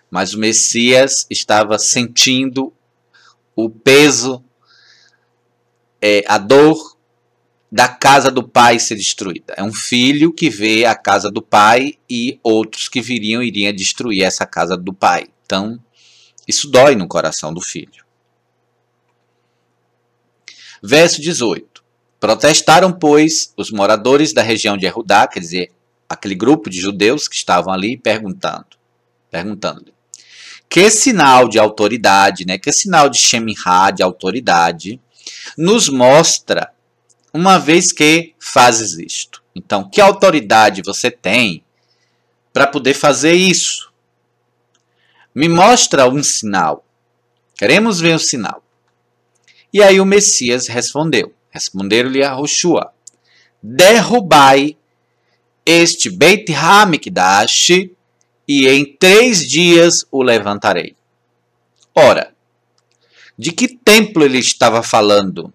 Mas o Messias estava sentindo o peso, a dor da casa do pai ser destruída. É um filho que vê a casa do pai e outros que iriam destruir essa casa do pai. Então, isso dói no coração do filho. Verso 18. Protestaram, pois, os moradores da região de Judá, quer dizer, aquele grupo de judeus que estavam ali, perguntando-lhe, que sinal de autoridade, né, que sinal de Shemihá, de autoridade, nos mostra uma vez que fazes isto. Então, que autoridade você tem para poder fazer isso? Me mostra um sinal. Queremos ver o sinal. E aí o Messias respondeu. Responderam-lhe a Yoshua: derrubai este Beit Hamikdash e em 3 dias o levantarei. Ora, de que templo ele estava falando?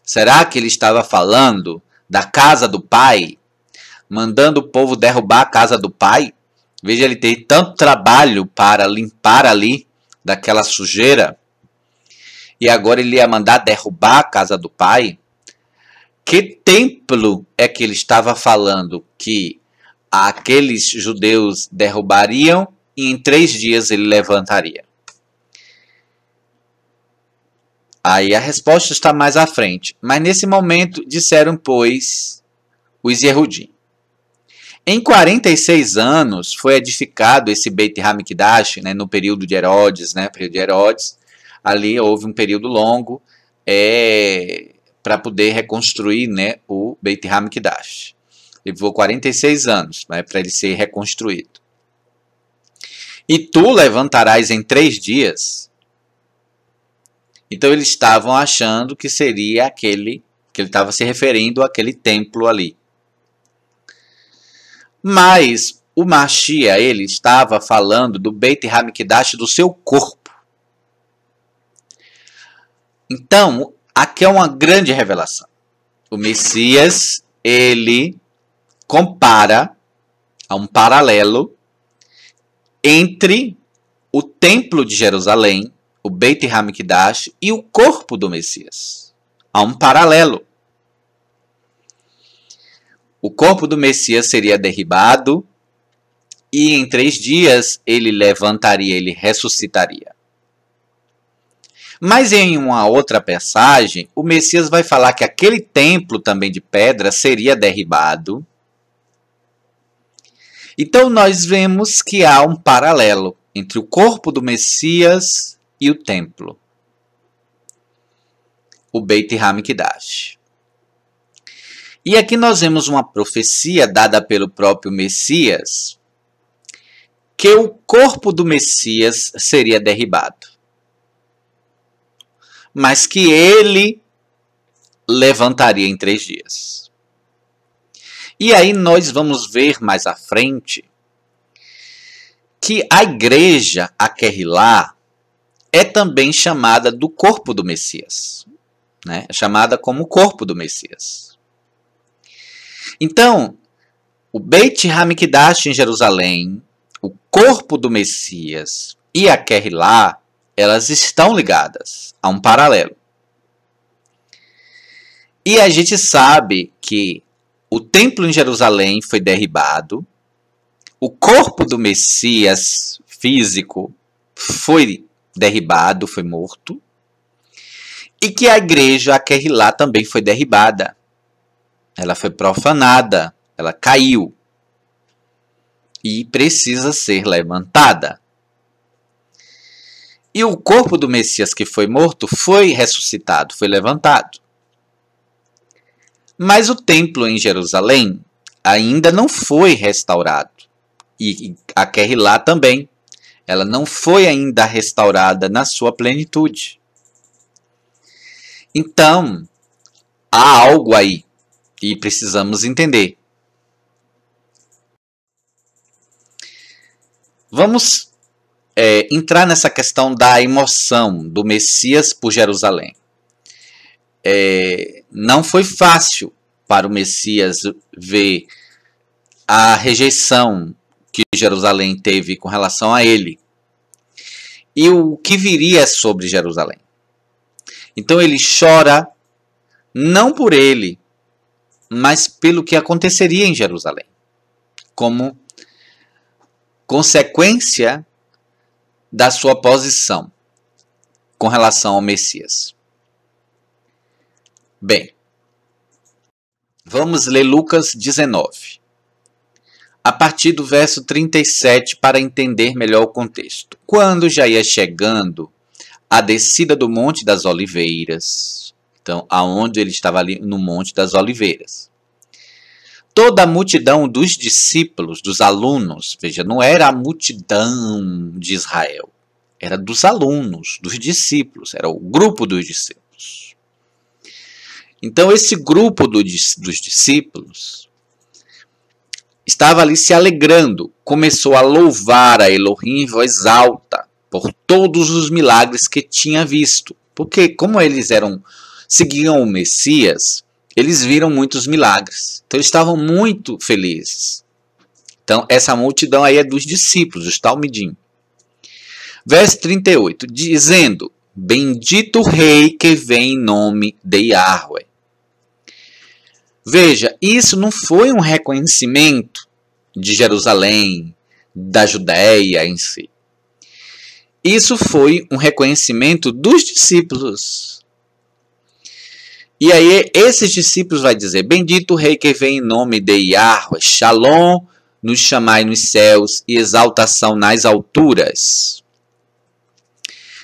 Será que ele estava falando da casa do pai? Mandando o povo derrubar a casa do pai? Veja, ele tem tanto trabalho para limpar ali daquela sujeira. E agora ele ia mandar derrubar a casa do pai? Que templo é que ele estava falando que aqueles judeus derrubariam e em 3 dias ele levantaria? Aí a resposta está mais à frente. Mas nesse momento disseram, pois, os Yehudim. Em 46 anos foi edificado esse Beit Hamikdash, né, no período de Herodes, ali houve um período longo para poder reconstruir, né, o Beit Hamikdash. Levou 46 anos, né, para ele ser reconstruído. E tu levantarás em 3 dias. Então eles estavam achando que seria aquele, que ele estava se referindo àquele templo ali. Mas o Mashiach, ele estava falando do Beit Hamikdash, do seu corpo. Então, aqui é uma grande revelação. O Messias, ele compara, há um paralelo entre o templo de Jerusalém, o Beit Hamikdash e o corpo do Messias. Há um paralelo. O corpo do Messias seria derribado e em 3 dias ele levantaria, ele ressuscitaria. Mas em uma outra passagem, o Messias vai falar que aquele templo também de pedra seria derribado. Então nós vemos que há um paralelo entre o corpo do Messias e o templo, o Beit Hamikdash. E aqui nós vemos uma profecia dada pelo próprio Messias, que o corpo do Messias seria derribado, mas que ele levantaria em 3 dias. E aí nós vamos ver mais à frente que a igreja, a Kehilá, é também chamada do corpo do Messias. né? Chamada como o corpo do Messias. Então, o Beit Hamikdash em Jerusalém, o corpo do Messias e a Kehillah, elas estão ligadas a um paralelo. E a gente sabe que o templo em Jerusalém foi derribado, o corpo do Messias físico foi derribado, foi morto, e que a igreja, a Kehillah, também foi derribada. Ela foi profanada, ela caiu e precisa ser levantada. E o corpo do Messias que foi morto foi ressuscitado, foi levantado. Mas o templo em Jerusalém ainda não foi restaurado. E a Kehillah também. Ela não foi ainda restaurada na sua plenitude. Então, há algo aí e precisamos entender. Vamos entrar nessa questão da emoção do Messias por Jerusalém. Não foi fácil para o Messias ver a rejeição que Jerusalém teve com relação a ele e o que viria sobre Jerusalém. Então ele chora não por ele, mas pelo que aconteceria em Jerusalém, como consequência da sua posição com relação ao Messias. Bem, vamos ler Lucas 19, a partir do verso 37, para entender melhor o contexto. Quando já ia chegando a descida do Monte das Oliveiras, então, aonde ele estava ali no Monte das Oliveiras, toda a multidão dos discípulos, dos alunos, veja, não era a multidão de Israel, era dos alunos, dos discípulos, era o grupo dos discípulos. Então, esse grupo dos discípulos estava ali se alegrando, começou a louvar a Elohim em voz alta por todos os milagres que tinha visto. Porque como eles seguiam o Messias, eles viram muitos milagres. Então eles estavam muito felizes. Então essa multidão aí é dos discípulos, os Talmidim. Verso 38, dizendo: bendito o rei que vem em nome de Yahweh. Veja, isso não foi um reconhecimento de Jerusalém, da Judéia em si. Isso foi um reconhecimento dos discípulos. E aí esses discípulos vai dizer: bendito o rei que vem em nome de Yahweh, Shalom nos chamai nos céus e exaltação nas alturas.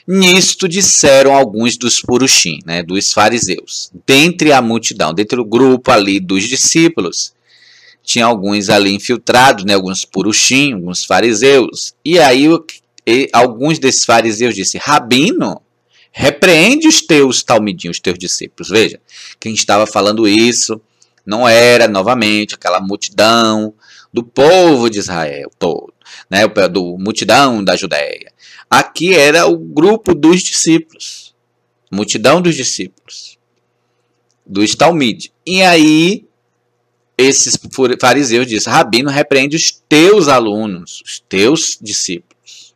Nisto disseram alguns dos purushim, né, dos fariseus. Dentre a multidão, dentre o grupo ali dos discípulos, tinha alguns ali infiltrados, né, alguns purushim, alguns fariseus. E aí alguns desses fariseus disseram: Rabino, repreende os teus talmidim, os teus discípulos. Veja, quem estava falando isso não era, novamente, aquela multidão do povo de Israel todo, né, do multidão da Judéia. Aqui era o grupo dos discípulos, multidão dos discípulos, dos talmid. E aí, esses fariseus disseram: Rabino, repreende os teus alunos, os teus discípulos.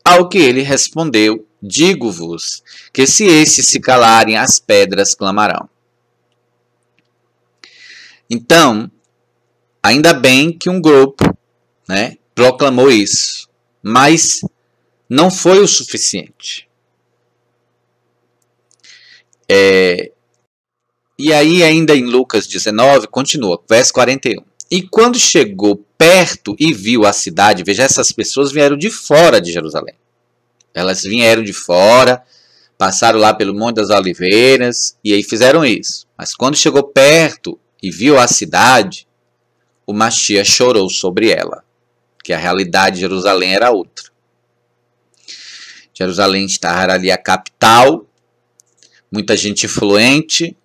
Ao que ele respondeu: digo-vos que se estes se calarem, as pedras clamarão. Então, ainda bem que um grupo, né, proclamou isso, mas não foi o suficiente. E aí, ainda em Lucas 19, continua, verso 41. E quando chegou perto e viu a cidade, veja, essas pessoas vieram de fora de Jerusalém. Elas vieram de fora, passaram lá pelo Monte das Oliveiras e aí fizeram isso. Mas quando chegou perto e viu a cidade, o Mashiach chorou sobre ela, que a realidade de Jerusalém era outra. Jerusalém estava ali a capital, muita gente influente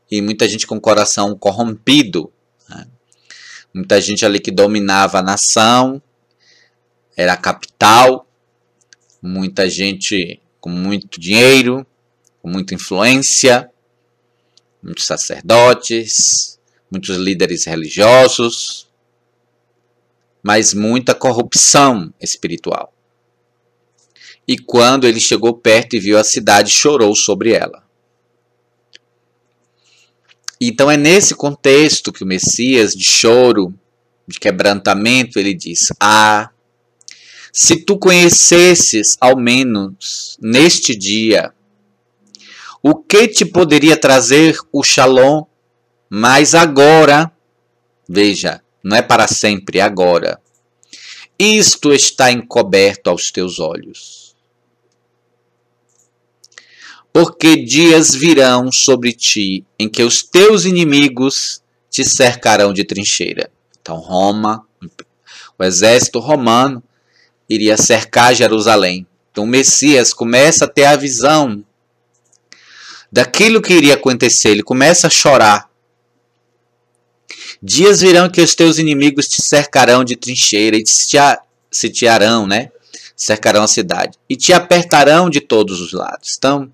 e muita gente com coração corrompido, né? Muita gente ali que dominava a nação, era a capital, muita gente com muito dinheiro, com muita influência, muitos sacerdotes, muitos líderes religiosos, mas muita corrupção espiritual. E quando ele chegou perto e viu a cidade, chorou sobre ela. Então é nesse contexto que o Messias, de choro, de quebrantamento, ele diz: se tu conhecesses, ao menos neste dia, o que te poderia trazer o Shalom, mas agora, veja, não é para sempre, é agora, isto está encoberto aos teus olhos. Porque dias virão sobre ti em que os teus inimigos te cercarão de trincheira. Então Roma, o exército romano, iria cercar Jerusalém. Então o Messias começa a ter a visão daquilo que iria acontecer. Ele começa a chorar. Dias virão que os teus inimigos te cercarão de trincheira e te sitiarão, né? Cercarão a cidade. E te apertarão de todos os lados. Então,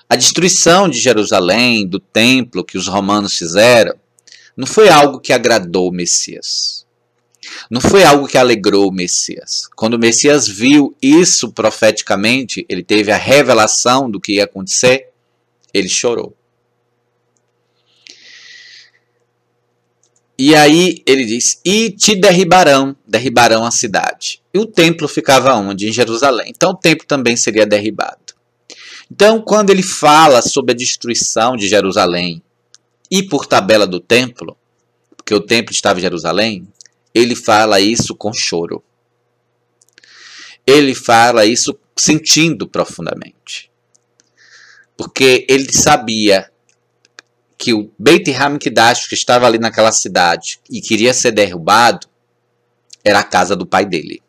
a destruição de Jerusalém, do templo que os romanos fizeram, não foi algo que agradou o Messias. Não foi algo que alegrou o Messias. Quando o Messias viu isso profeticamente, ele teve a revelação do que ia acontecer, ele chorou. E aí ele diz: e te derribarão a cidade. E o templo ficava onde? Em Jerusalém. Então o templo também seria derribado. Então, quando ele fala sobre a destruição de Jerusalém e por tabela do templo, porque o templo estava em Jerusalém, ele fala isso com choro. Ele fala isso sentindo profundamente. Porque ele sabia que o Beit HaMikdash, que estava ali naquela cidade e queria ser derrubado, era a casa do pai dele.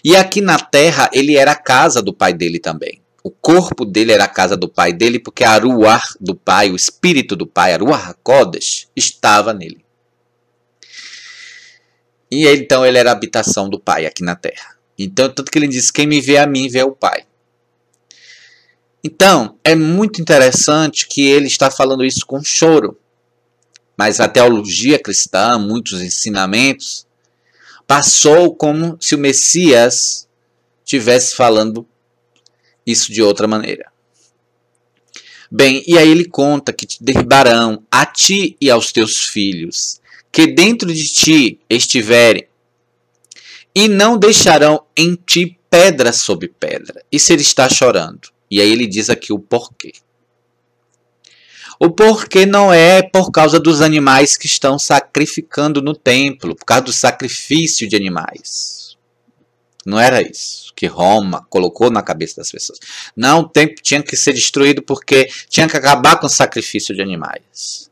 E aqui na terra, ele era a casa do pai dele também. O corpo dele era a casa do pai dele, porque a Ruach do pai, o espírito do pai, a Ruach HaKodesh, estava nele. E então ele era a habitação do pai aqui na terra. Então, tanto que ele diz: quem me vê a mim, vê o pai. Então, é muito interessante que ele está falando isso com choro. Mas a teologia cristã, muitos ensinamentos, passou como se o Messias estivesse falando isso de outra maneira. Bem, e aí ele conta que te derribarão a ti e aos teus filhos, que dentro de ti estiverem, e não deixarão em ti pedra sobre pedra. Isso ele está chorando. E aí ele diz aqui o porquê. O porquê não é por causa dos animais que estão sacrificando no templo, por causa do sacrifício de animais. Não era isso que Roma colocou na cabeça das pessoas. Não, o templo tinha que ser destruído porque tinha que acabar com o sacrifício de animais.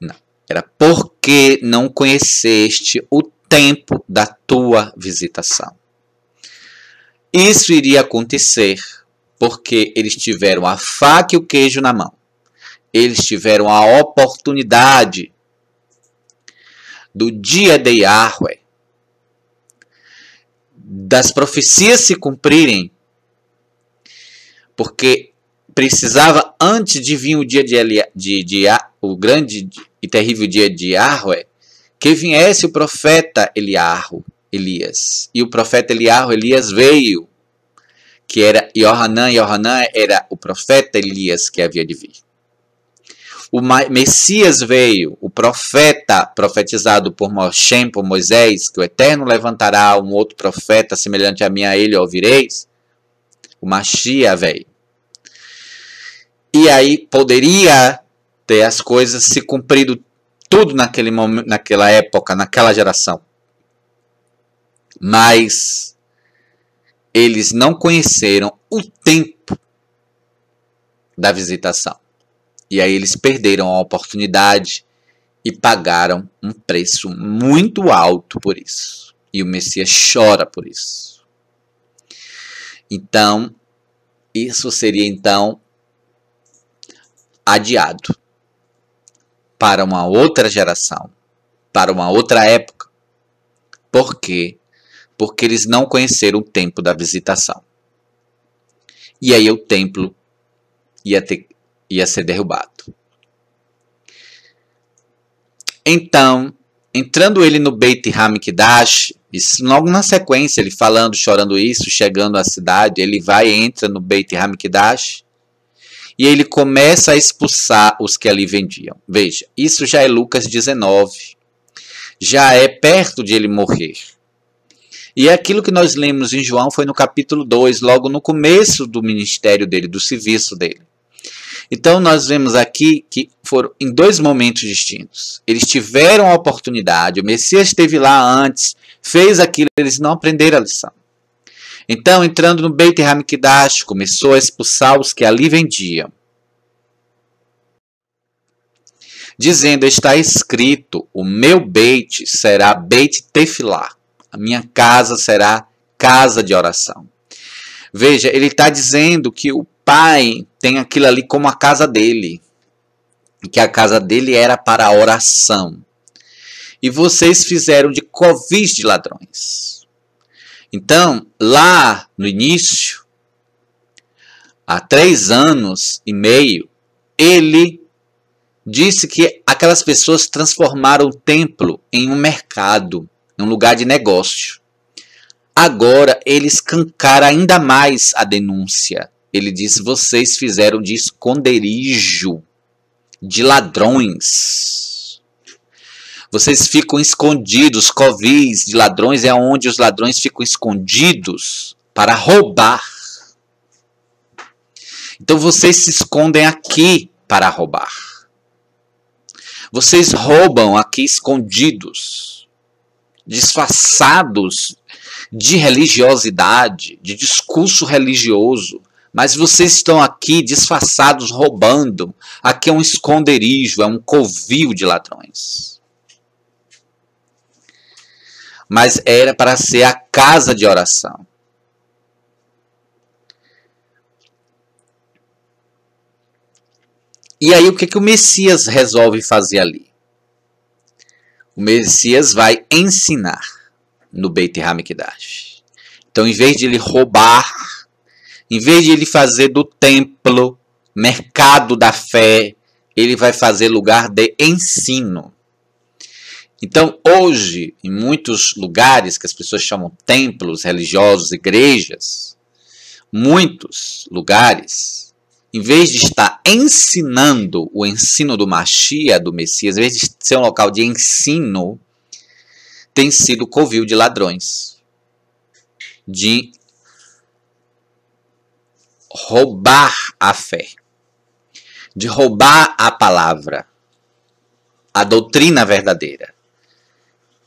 Não. Era porque não conheceste o tempo da tua visitação. Isso iria acontecer porque eles tiveram a faca e o queijo na mão. Eles tiveram a oportunidade do dia de Yahweh, das profecias se cumprirem, porque precisava, antes de vir o dia o grande e terrível dia de Yahweh, que viesse o profeta Elias. E o profeta Elias veio, que era Yohanan. Yohanan era o profeta Elias que havia de vir. O Messias veio, o profeta profetizado por Moshe, por Moisés, que o Eterno levantará um outro profeta semelhante a mim, a ele ouvireis. O Mashiach veio. E aí poderia ter as coisas se cumprido tudo naquele momento, naquela época, naquela geração. Mas eles não conheceram o tempo da visitação. E aí eles perderam a oportunidade e pagaram um preço muito alto por isso. E o Messias chora por isso. Então, isso seria então adiado para uma outra geração, para uma outra época. Por quê? Porque eles não conheceram o tempo da visitação. E aí o templo ia ser derrubado. Então, entrando ele no Beit HaMikdash, isso logo na sequência, ele falando, chorando isso, chegando à cidade, ele vai e entra no Beit HaMikdash e ele começa a expulsar os que ali vendiam. Veja, isso já é Lucas 19, já é perto de ele morrer. E aquilo que nós lemos em João foi no capítulo 2, logo no começo do ministério dele, do serviço dele. Então nós vemos aqui que foram em dois momentos distintos. Eles tiveram a oportunidade, o Messias esteve lá antes, fez aquilo, eles não aprenderam a lição. Então, entrando no Beit HaMikdash, começou a expulsar os que ali vendiam. Dizendo, está escrito, o meu Beit será Beit Tefilá. A minha casa será casa de oração. Veja, ele está dizendo que o Pai tem aquilo ali como a casa dele. Que a casa dele era para a oração. E vocês fizeram de covis de ladrões. Então, lá no início, há 3 anos e meio, ele disse que aquelas pessoas transformaram o templo em um mercado, num lugar de negócio. Agora, ele escancara ainda mais a denúncia. Ele disse, vocês fizeram de esconderijo de ladrões. Vocês ficam escondidos, covis de ladrões é onde os ladrões ficam escondidos para roubar. Então vocês se escondem aqui para roubar. Vocês roubam aqui escondidos, disfarçados de religiosidade, de discurso religioso. Mas vocês estão aqui disfarçados, roubando. Aqui é um esconderijo, é um covil de ladrões. Mas era para ser a casa de oração. E aí o que o Messias resolve fazer ali? O Messias vai ensinar no Beit HaMikdash. Então, em vez de ele roubar, em vez de ele fazer do templo mercado da fé, ele vai fazer lugar de ensino. Então, hoje, em muitos lugares que as pessoas chamam templos religiosos, igrejas, muitos lugares, em vez de estar ensinando o ensino do Mashiach, do Messias, em vez de ser um local de ensino, tem sido covil de ladrões, de roubar a fé, de roubar a palavra, a doutrina verdadeira,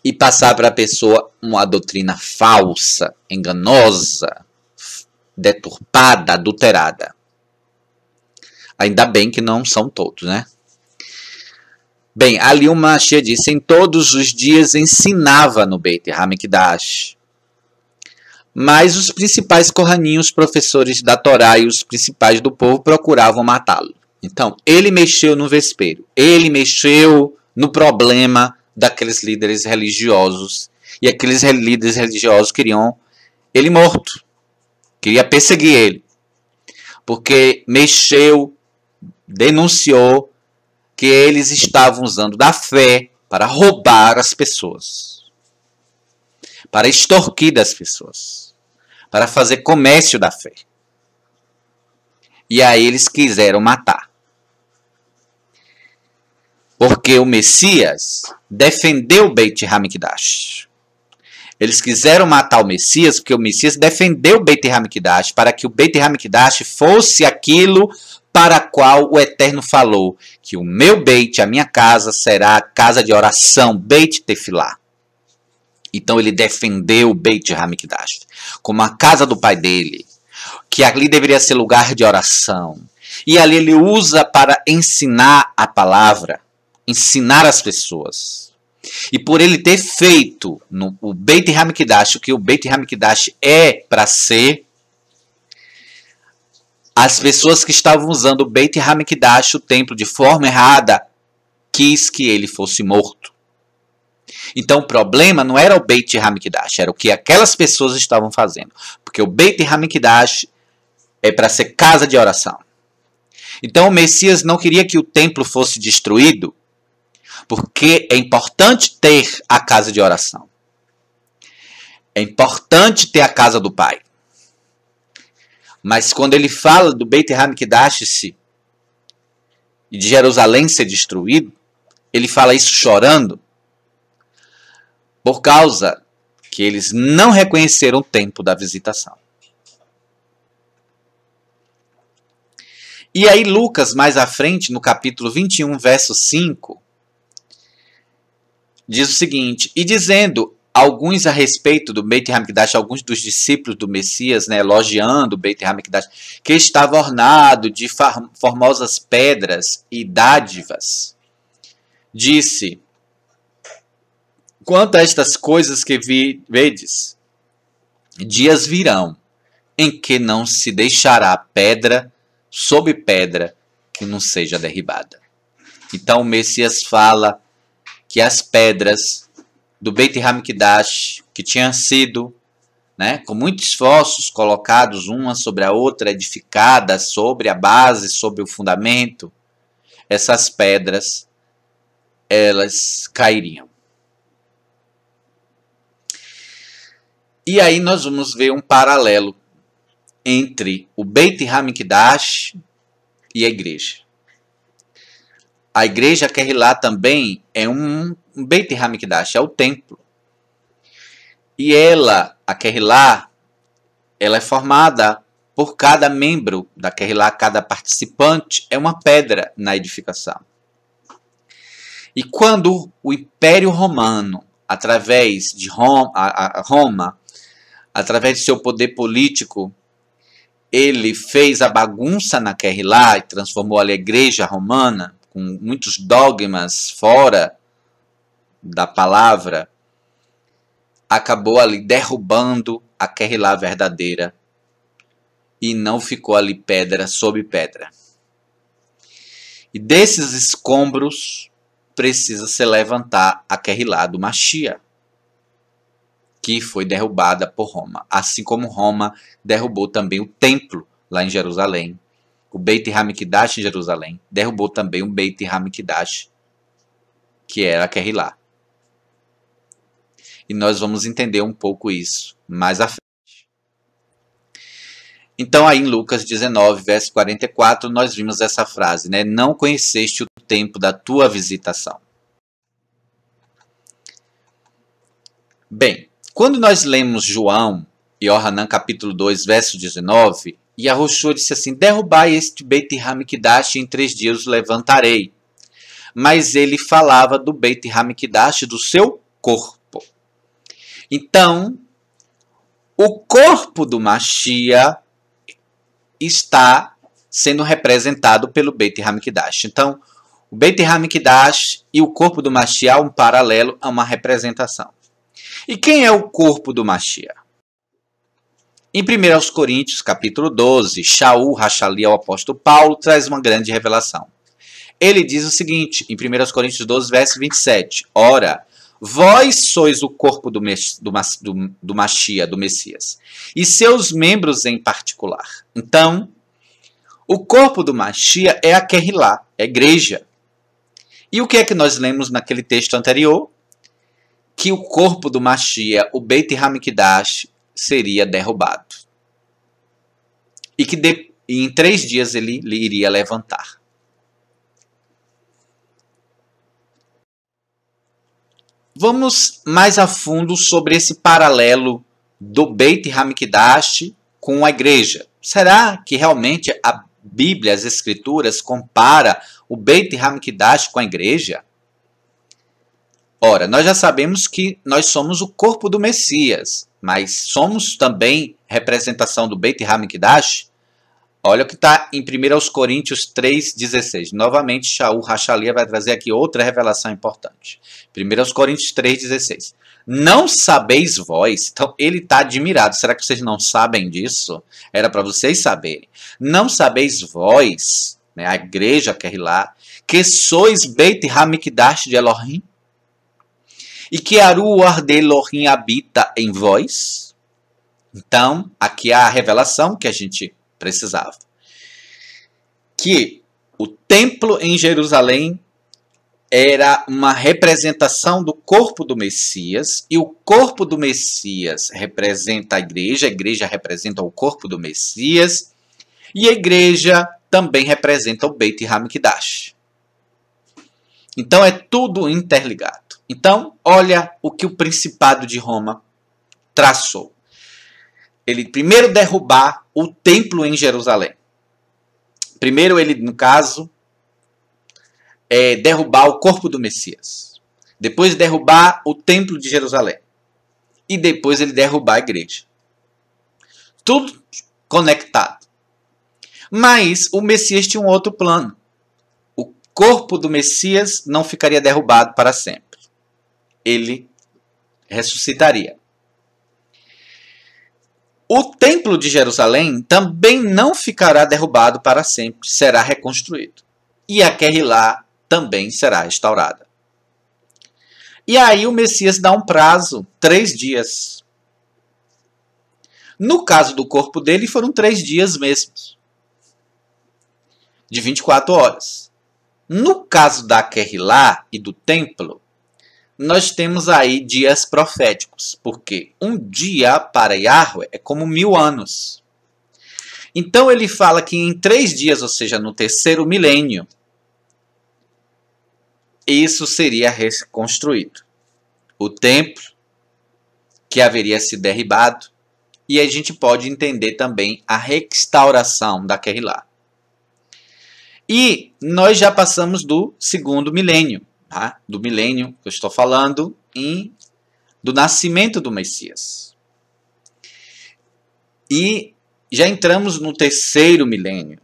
e passar para a pessoa uma doutrina falsa, enganosa, deturpada, adulterada. Ainda bem que não são todos, né? Bem, ali o Mashiach disse, em todos os dias ensinava no Beit HaMikdash. Mas os principais corraninhos, professores da Torá e os principais do povo procuravam matá-lo. Então, ele mexeu no vespeiro. Ele mexeu no problema daqueles líderes religiosos. E aqueles líderes religiosos queriam ele morto. Queria perseguir ele. Porque mexeu, denunciou que eles estavam usando da fé para roubar as pessoas. Para extorquir das pessoas, para fazer comércio da fé. E aí eles quiseram matar. Porque o Messias defendeu o Beit HaMikdash. Eles quiseram matar o Messias porque o Messias defendeu o Beit HaMikdash para que o Beit HaMikdash fosse aquilo para qual o Eterno falou, que o meu Beit, a minha casa, será a casa de oração, Beit Tefilá. Então ele defendeu o Beit HaMikdash como a casa do pai dele, que ali deveria ser lugar de oração. E ali ele usa para ensinar a palavra, ensinar as pessoas. E por ele ter feito no Beit HaMikdash o que o Beit HaMikdash é para ser, as pessoas que estavam usando o Beit HaMikdash, o templo, de forma errada, quis que ele fosse morto. Então o problema não era o Beit HaMikdash, era o que aquelas pessoas estavam fazendo. Porque o Beit HaMikdash é para ser casa de oração. Então o Messias não queria que o templo fosse destruído, porque é importante ter a casa de oração. É importante ter a casa do Pai. Mas quando ele fala do Beit HaMikdash e de Jerusalém ser destruído, ele fala isso chorando, por causa que eles não reconheceram o tempo da visitação. E aí Lucas, mais à frente, no capítulo 21, verso 5, diz o seguinte: e dizendo alguns a respeito do Beit HaMikdash, alguns dos discípulos do Messias, né, elogiando o Beit HaMikdash, que estava ornado de formosas pedras e dádivas, disse: quanto a estas coisas que vedes, dias virão em que não se deixará pedra sobre pedra que não seja derribada. Então o Messias fala que as pedras do Beit HaMikdash, que tinham sido, né, com muitos esforços colocados uma sobre a outra, edificadas sobre a base, sobre o fundamento, essas pedras, elas cairiam. E aí nós vamos ver um paralelo entre o Beit HaMikdash e a igreja. A igreja Kehilá também é um Beit HaMikdash, é o templo. E ela, a Kehilá, ela é formada por cada membro da Kehilá, cada participante é uma pedra na edificação. E quando o Império Romano, através de Roma, através de seu poder político, ele fez a bagunça na Kehilá e transformou ali a igreja romana, com muitos dogmas fora da palavra, acabou ali derrubando a Kehilá verdadeira e não ficou ali pedra sobre pedra. E desses escombros precisa se levantar a Kehilá do Mashiach, que foi derrubada por Roma. Assim como Roma derrubou também o templo lá em Jerusalém, o Beit HaMikdash em Jerusalém, derrubou também o Beit HaMikdash, que era a Kehilá. E nós vamos entender um pouco isso mais à frente. Então aí em Lucas 19, verso 44, nós vimos essa frase, né? Não conheceste o tempo da tua visitação. Bem, quando nós lemos João e Yohanan capítulo 2, verso 19, Yahushua disse assim: derrubai este Beit HaMikdash, em 3 dias o levantarei. Mas ele falava do Beit HaMikdash, do seu corpo. Então, o corpo do Mashiach está sendo representado pelo Beit HaMikdash. Então, o Beit HaMikdash e o corpo do Mashiach, um paralelo a uma representação. E quem é o corpo do Mashiach? Em 1 Coríntios, capítulo 12, Shaul Hachali, o apóstolo Paulo, traz uma grande revelação. Ele diz o seguinte, em 1 Coríntios 12, verso 27, ora, vós sois o corpo do Mashiach, do Messias, e seus membros em particular. Então, o corpo do Mashiach é a Kehilá, é a igreja. E o que é que nós lemos naquele texto anterior? Que o corpo do Mashiach, o Beit HaMikdash, seria derrubado. E que em 3 dias ele iria levantar. Vamos mais a fundo sobre esse paralelo do Beit HaMikdash com a igreja. Será que realmente a Bíblia, as Escrituras, compara o Beit HaMikdash com a igreja? Ora, nós já sabemos que nós somos o corpo do Messias, mas somos também representação do Beit HaMikdash? Olha o que está em 1 Coríntios 3,16. Novamente, Shaul Hachalia vai trazer aqui outra revelação importante. 1 Coríntios 3,16. Não sabeis vós, então ele está admirado, será que vocês não sabem disso? Era para vocês saberem. Não sabeis vós, né, a igreja Kehilá, que sois Beit HaMikdash de Elohim? E que Aruar de Elohim habita em vós? Então, aqui há a revelação que a gente precisava. Que o templo em Jerusalém era uma representação do corpo do Messias, e o corpo do Messias representa a igreja representa o corpo do Messias, e a igreja também representa o Beit HaMikdash. Então é tudo interligado. Então, olha o que o Principado de Roma traçou. Ele primeiro derrubar o templo em Jerusalém. Primeiro ele, no caso, derrubar o corpo do Messias. Depois derrubar o templo de Jerusalém. E depois ele derrubar a igreja. Tudo conectado. Mas o Messias tinha um outro plano. O corpo do Messias não ficaria derrubado para sempre. Ele ressuscitaria. O templo de Jerusalém também não ficará derrubado para sempre, será reconstruído. E a Querrilá também será restaurada. E aí o Messias dá um prazo, 3 dias. No caso do corpo dele, foram 3 dias mesmos. De 24 horas. No caso da Querrilá e do templo, nós temos aí dias proféticos, porque um dia para Yahweh é como 1000 anos. Então ele fala que em 3 dias, ou seja, no 3º milênio, isso seria reconstruído. O templo que haveria sido derribado, e a gente pode entender também a restauração da Querrilá. E nós já passamos do 2º milênio. Do milênio que eu estou falando, do nascimento do Messias. E já entramos no 3º milênio,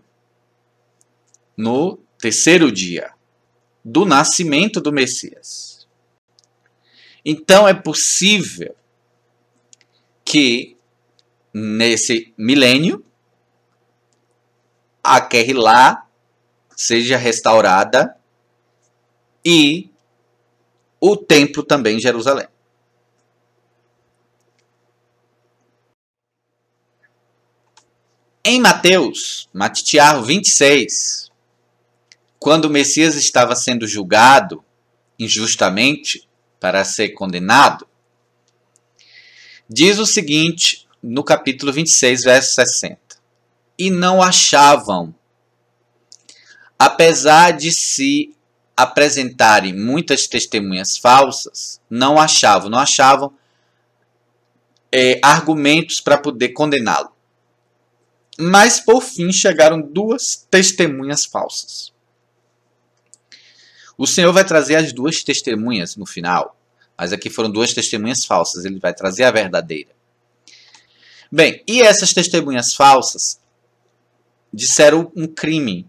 no 3º dia do nascimento do Messias. Então é possível que nesse milênio a Querrilá seja restaurada e o templo também em Jerusalém. Em Mateus 26, quando o Messias estava sendo julgado injustamente para ser condenado, diz o seguinte no capítulo 26, verso 60. E não achavam, apesar de se apresentarem muitas testemunhas falsas, não achavam argumentos para poder condená-lo. Mas, por fim, chegaram 2 testemunhas falsas. O Senhor vai trazer as 2 testemunhas no final, mas aqui foram 2 testemunhas falsas, ele vai trazer a verdadeira. Bem, e essas testemunhas falsas disseram um crime,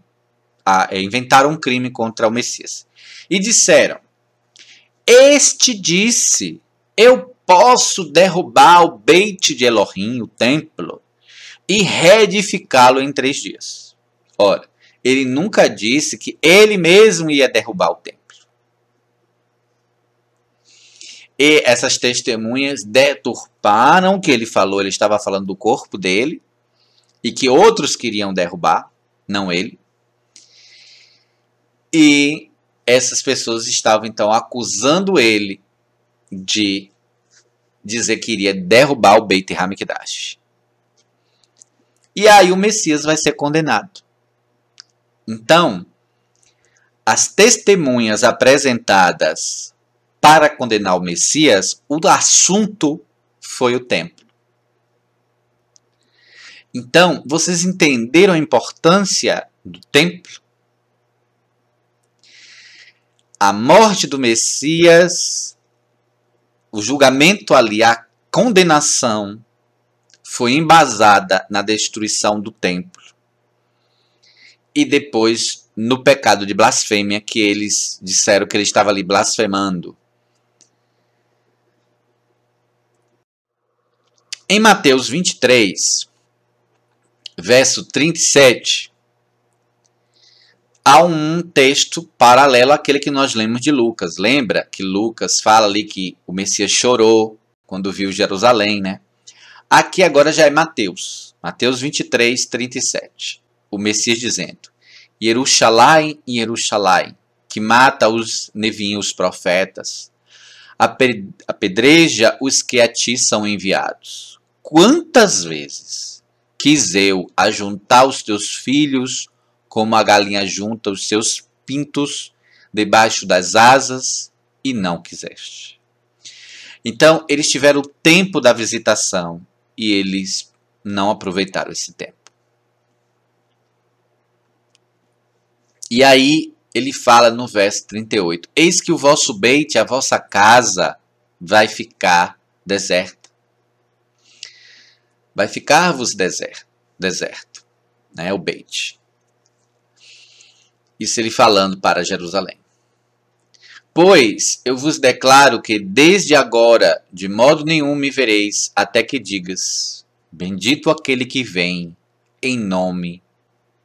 inventaram um crime contra o Messias. E disseram, este disse, eu posso derrubar o Beit de Elohim, o templo, e reedificá-lo em 3 dias. Ora, ele nunca disse que ele mesmo ia derrubar o templo. E essas testemunhas deturparam o que ele falou. Ele estava falando do corpo dele e que outros queriam derrubar, não ele. E essas pessoas estavam então acusando ele de dizer que iria derrubar o Beit HaMikdash. E aí o Messias vai ser condenado. Então, as testemunhas apresentadas para condenar o Messias, o assunto foi o templo. Então, vocês entenderam a importância do templo? A morte do Messias, o julgamento ali, a condenação, foi embasada na destruição do templo. E depois no pecado de blasfêmia, que eles disseram que ele estava ali blasfemando. Em Mateus 23, verso 37, há um texto paralelo àquele que nós lemos de Lucas. Lembra que Lucas fala ali que o Messias chorou quando viu Jerusalém, né? Aqui agora já é Mateus. Mateus 23, 37. O Messias dizendo: Jerusalém, Jerusalém, que mata os nevinhos profetas, apedreja os que a ti são enviados. Quantas vezes quis eu ajuntar os teus filhos, como a galinha junta os seus pintos debaixo das asas, e não quiseste. Então, eles tiveram o tempo da visitação e eles não aproveitaram esse tempo. E aí, ele fala no verso 38, eis que o vosso beit, a vossa casa, vai ficar deserta. Vai ficar-vos deserto, né, o beit. Isso ele falando para Jerusalém. Pois eu vos declaro que desde agora, de modo nenhum me vereis, até que digas, bendito aquele que vem em nome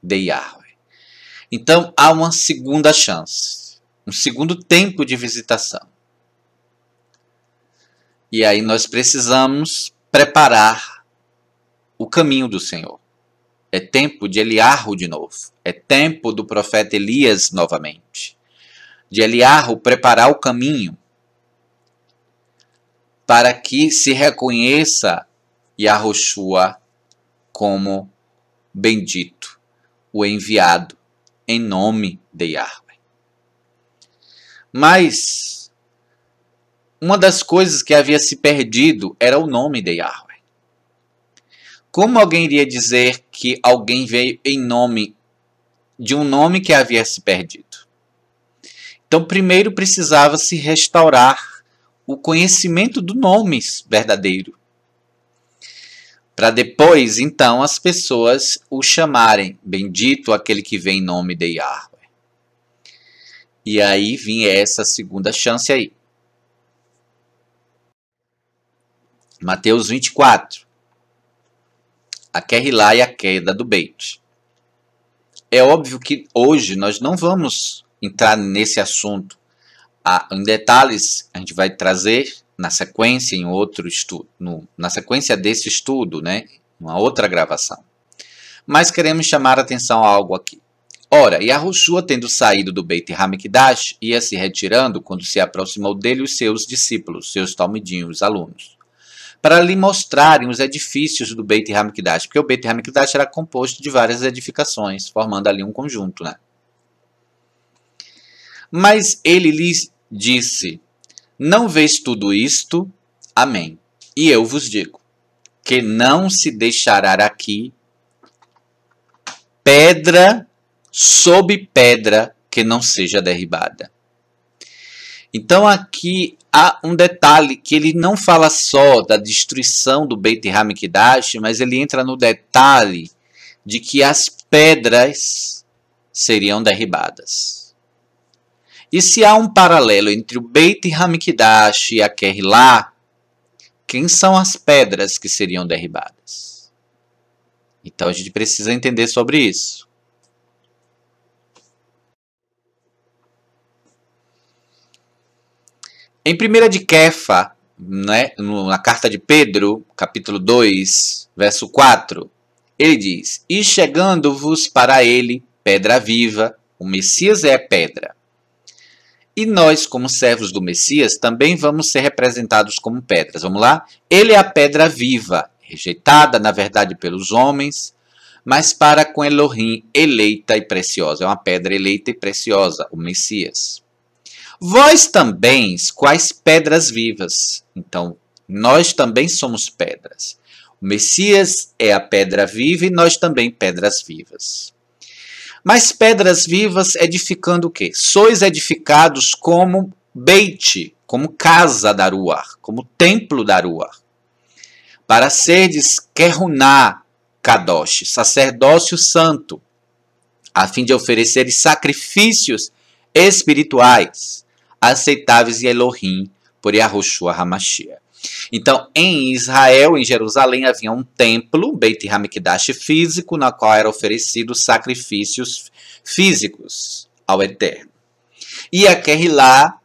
de Yahweh. Então, há uma segunda chance, um segundo tempo de visitação. E aí nós precisamos preparar o caminho do Senhor. É tempo de Eliarro de novo. É tempo do profeta Elias novamente. De Eliarro preparar o caminho para que se reconheça Yahushua como bendito, o enviado, em nome de Yahweh. Mas uma das coisas que havia se perdido era o nome de Yahweh. Como alguém iria dizer que alguém veio em nome de um nome que havia se perdido? Então, primeiro precisava se restaurar o conhecimento do nome verdadeiro, para depois, então, as pessoas o chamarem bendito aquele que vem em nome de Yahweh. E aí vinha essa segunda chance aí. Mateus 24. A Querrilá e a queda do Beit. É óbvio que hoje nós não vamos entrar nesse assunto em detalhes. A gente vai trazer na sequência, em outro estudo, na sequência desse estudo, né, uma outra gravação. Mas queremos chamar a atenção a algo aqui. Ora, Yahushua, tendo saído do Beit Hamikdash, ia se retirando quando se aproximou dele os seus discípulos, seus talmidinhos, alunos, para lhe mostrarem os edifícios do Beit Hamikdash, porque o Beit Hamikdash era composto de várias edificações, formando ali um conjunto, né? Mas ele lhes disse: não vês tudo isto? Amém. E eu vos digo, que não se deixará aqui pedra sob pedra que não seja derribada. Então aqui há um detalhe que ele não fala só da destruição do Beit Hamikdash, mas ele entra no detalhe de que as pedras seriam derribadas. E se há um paralelo entre o Beit Hamikdash e a Querrilá, quem são as pedras que seriam derribadas? Então a gente precisa entender sobre isso. Em 1 de Kefa, né, na carta de Pedro, capítulo 2, verso 4, ele diz: e chegando-vos para ele, pedra viva, o Messias é a pedra. E nós, como servos do Messias, também vamos ser representados como pedras. Vamos lá? Ele é a pedra viva, rejeitada, na verdade, pelos homens, mas para com Elohim, eleita e preciosa. É uma pedra eleita e preciosa, o Messias. Vós também, quais pedras vivas? Então, nós também somos pedras. O Messias é a pedra viva e nós também pedras vivas. Mas pedras vivas edificando o quê? Sois edificados como Beit, como casa da Ruach, como templo da Ruach, para serdes Kehuná Kadosh, sacerdócio santo, a fim de ofereceres sacrifícios espirituais, aceitáveis em Elohim, por Yahushua HaMashiach. Então, em Israel, em Jerusalém, havia um templo, Beit Hamikdash físico, na qual eram oferecidos sacrifícios físicos ao Eterno. E a Querrilá,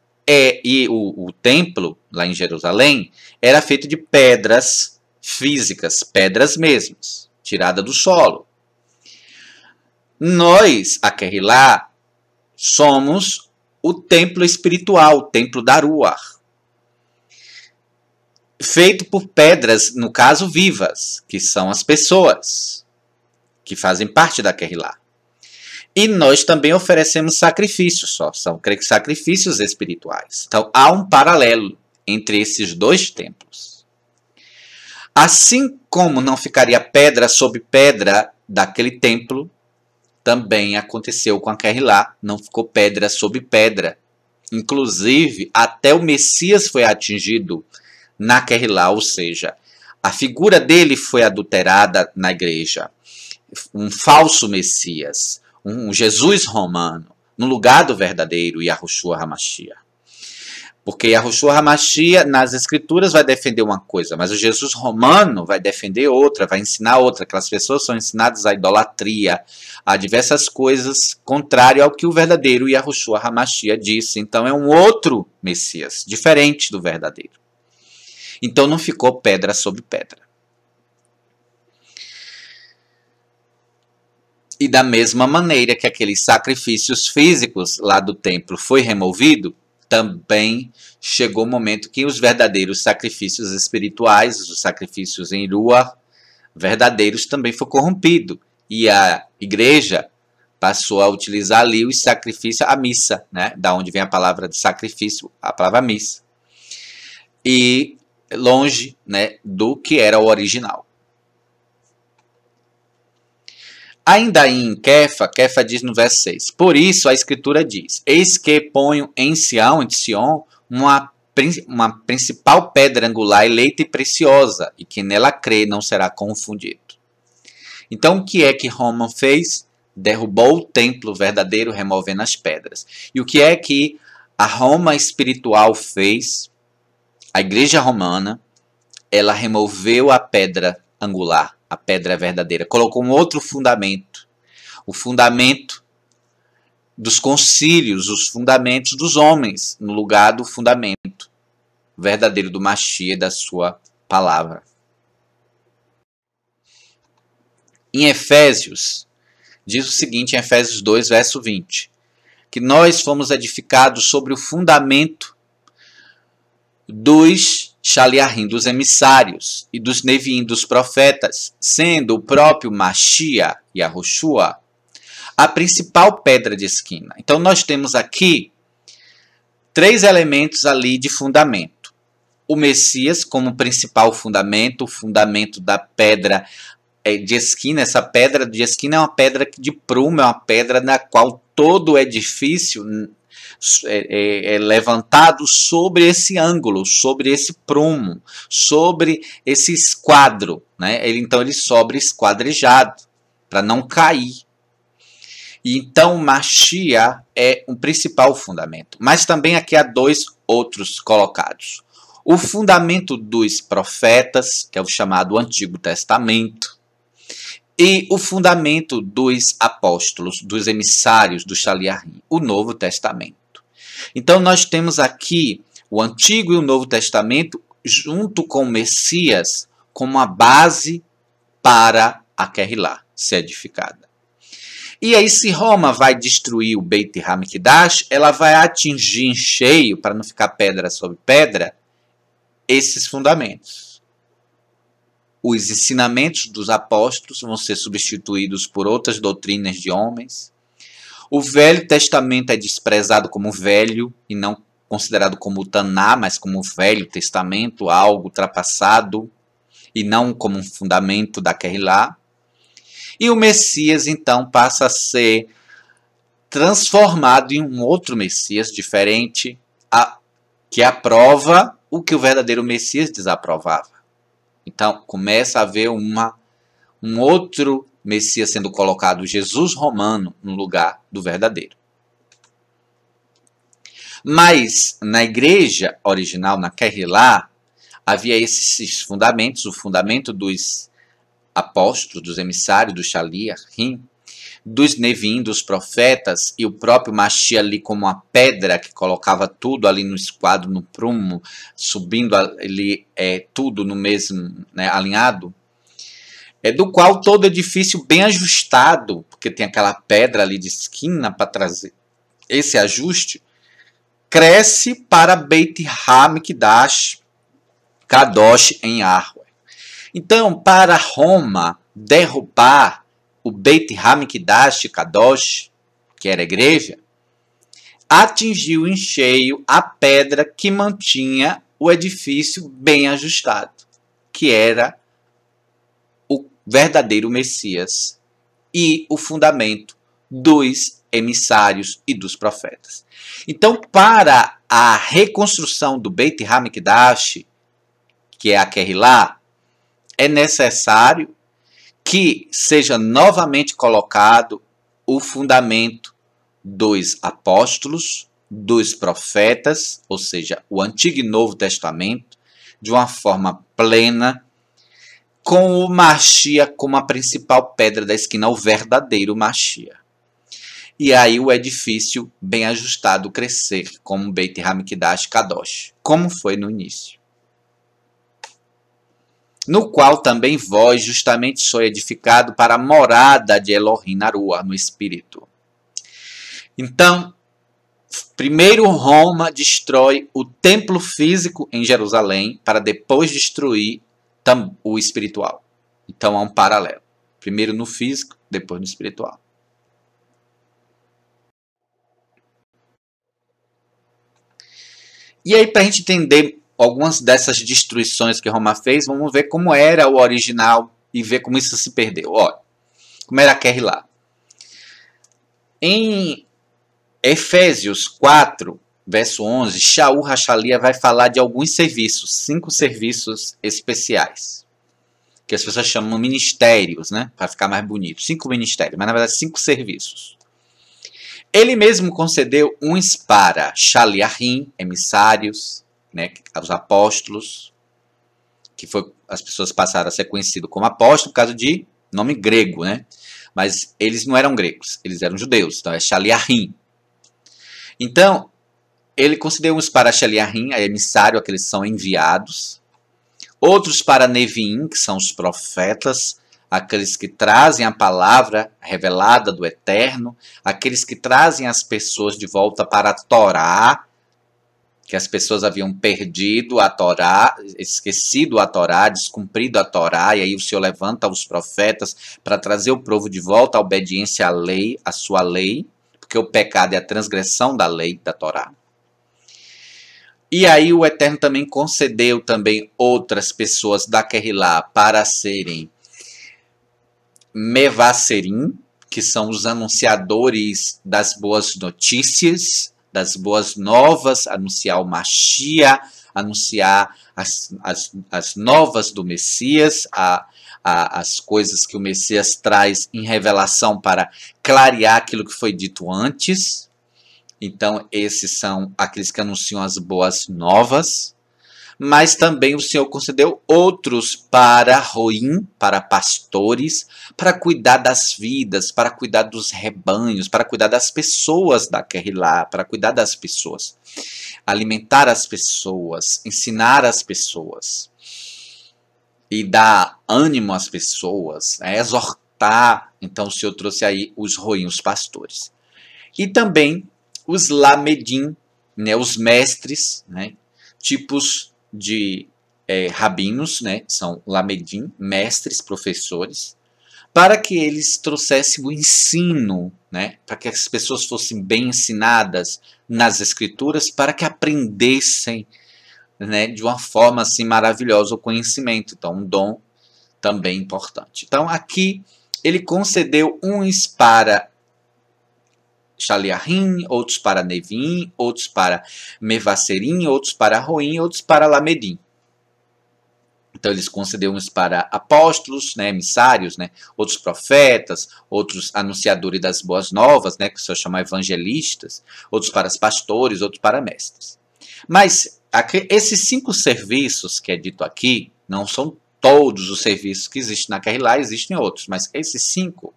o templo, lá em Jerusalém, era feito de pedras físicas, pedras mesmas, tirada do solo. Nós, a Kehillah, somos o templo espiritual, o templo da Ruach, feito por pedras, no caso vivas, que são as pessoas que fazem parte da Kehillah. E nós também oferecemos sacrifícios, são sacrifícios espirituais. Então há um paralelo entre esses dois templos. Assim como não ficaria pedra sobre pedra daquele templo, também aconteceu com a Kehillah, não ficou pedra sobre pedra. Inclusive, até o Messias foi atingido na Kehillah, ou seja, a figura dele foi adulterada na igreja. Um falso Messias, um Jesus romano, no lugar do verdadeiro Yahushua HaMashiach. Porque Yahushua HaMashiach, nas escrituras, vai defender uma coisa, mas o Jesus romano vai defender outra, vai ensinar outra. Aquelas pessoas são ensinadas à idolatria, a diversas coisas contrário ao que o verdadeiro Yahushua HaMashiach disse. Então é um outro Messias, diferente do verdadeiro. Então não ficou pedra sobre pedra. E da mesma maneira que aqueles sacrifícios físicos lá do templo foi removido, também chegou o momento que os verdadeiros sacrifícios espirituais, os sacrifícios em Ruach, verdadeiros, também foi corrompido. E a igreja passou a utilizar ali os sacrifícios, a missa, né? Da onde vem a palavra de sacrifício, a palavra missa. E longe, né, do que era o original. Ainda em Kefa diz no verso 6, por isso a escritura diz, eis que ponho em Sião, uma principal pedra angular eleita e preciosa, e que nela crê não será confundido. Então o que é que Roma fez? Derrubou o templo verdadeiro, removendo as pedras. E o que é que a Roma espiritual fez? A igreja romana, ela removeu a pedra angular, a pedra verdadeira, colocou um outro fundamento, o fundamento dos concílios, os fundamentos dos homens, no lugar do fundamento verdadeiro do Mashiach, da sua palavra. Em Efésios, diz o seguinte, em Efésios 2, verso 20, que nós fomos edificados sobre o fundamento dos Shaliahim, dos emissários, e dos Neviim, dos profetas, sendo o próprio Mashiach, Yahushua, a principal pedra de esquina. Então nós temos aqui 3 elementos ali de fundamento. O Messias como principal fundamento, o fundamento da pedra de esquina. Essa pedra de esquina é uma pedra de prumo, é uma pedra na qual todo o edifício é levantado sobre esse ângulo, sobre esse prumo, sobre esse esquadro, né? Então ele sobe esquadrejado, para não cair. E então Mashiach é um principal fundamento. Mas também aqui há 2 outros colocados. O fundamento dos profetas, que é o chamado Antigo Testamento, e o fundamento dos apóstolos, dos emissários do Shaliahim, o Novo Testamento. Então nós temos aqui o Antigo e o Novo Testamento junto com o Messias como a base para a Kehillah ser edificada. E aí se Roma vai destruir o Beit HaMikdash, ela vai atingir em cheio, para não ficar pedra sobre pedra, esses fundamentos. Os ensinamentos dos apóstolos vão ser substituídos por outras doutrinas de homens. O Velho Testamento é desprezado como velho e não considerado como Taná, mas como Velho Testamento, algo ultrapassado e não como um fundamento da Kehillah. E o Messias então passa a ser transformado em um outro Messias diferente, que aprova o que o verdadeiro Messias desaprovava. Então começa a haver um outro Messias sendo colocado, Jesus romano, no lugar do verdadeiro. Mas na igreja original, na Kehillah, havia esses fundamentos, o fundamento dos apóstolos, dos emissários, do Shaliahim, dos Neviim, dos profetas, e o próprio Mashiach ali como uma pedra que colocava tudo ali no esquadro, no prumo, subindo ali tudo no mesmo, né, alinhado. do qual todo edifício bem ajustado, porque tem aquela pedra ali de esquina para trazer esse ajuste, cresce para Beit HaMikdash Kadosh em Arwe. Então, para Roma derrubar o Beit HaMikdash Kadosh, que era a igreja, atingiu em cheio a pedra que mantinha o edifício bem ajustado, que era o verdadeiro Messias e o fundamento dos emissários e dos profetas. Então, para a reconstrução do Beit HaMikdash, que é a Kehilá, é necessário que seja novamente colocado o fundamento dos apóstolos, dos profetas, ou seja, o Antigo e Novo Testamento, de uma forma plena, com o Mashiach como a principal pedra da esquina, o verdadeiro Mashiach. E aí o edifício bem ajustado crescer como Beit HaMikdash Kadosh, como foi no início. No qual também vós justamente sois edificado para a morada de Elohim na rua, no Espírito. Então, primeiro Roma destrói o templo físico em Jerusalém para depois destruir o espiritual. Então há um paralelo. Primeiro no físico, depois no espiritual. E aí, para a gente entender algumas dessas destruições que Roma fez, vamos ver como era o original e ver como isso se perdeu. Olha, como era a Kehilá. Em Efésios 4, verso 11, Shaul Hachalia vai falar de alguns serviços, 5 serviços especiais, que as pessoas chamam ministérios, né, para ficar mais bonito. 5 ministérios, mas na verdade 5 serviços. Ele mesmo concedeu uns para Shaliachim, emissários, né, os apóstolos, que foi, as pessoas passaram a ser conhecidos como apóstolos por causa de nome grego, né? Mas eles não eram gregos, eles eram judeus, então é Shaliachim. Então, ele concedeu uns para Shaliachim, a emissário, aqueles que são enviados, outros para Neviim, que são os profetas, aqueles que trazem a palavra revelada do Eterno, aqueles que trazem as pessoas de volta para a Torá, que as pessoas haviam perdido a Torá, esquecido a Torá, descumprido a Torá, e aí o Senhor levanta os profetas para trazer o povo de volta à obediência à lei, à sua lei, porque o pecado é a transgressão da lei, da Torá. E aí o Eterno também concedeu também outras pessoas da Kehilá para serem Mevasserim, que são os anunciadores das boas notícias, das boas novas, anunciar o Mashiach, anunciar as novas do Messias, as coisas que o Messias traz em revelação para clarear aquilo que foi dito antes. Então, esses são aqueles que anunciam as boas novas. Mas também o Senhor concedeu outros para roim, para pastores, para cuidar das vidas, para cuidar dos rebanhos, para cuidar das pessoas da Kehilá, para cuidar das pessoas, alimentar as pessoas, ensinar as pessoas e dar ânimo às pessoas, exortar. Então o Senhor trouxe aí os roim, os pastores. E também os lamedim, né, os mestres, né, tipos de rabinos, né, são lamedim, mestres, professores, para que eles trouxessem o ensino, né, para que as pessoas fossem bem ensinadas nas escrituras, para que aprendessem, né, de uma forma assim maravilhosa o conhecimento. Então, um dom também importante. Então, aqui ele concedeu uns para Shaliachim, outros para Neviim, outros para Mevasserim, outros para Roim, outros para Lamedim. Então eles concederam uns para apóstolos, né, emissários, né, outros profetas, outros anunciadores das boas novas, né, que se chama evangelistas, outros para os pastores, outros para mestres. Mas esses 5 serviços que é dito aqui, não são todos os serviços que existem na Kehilá, existem outros, mas esses 5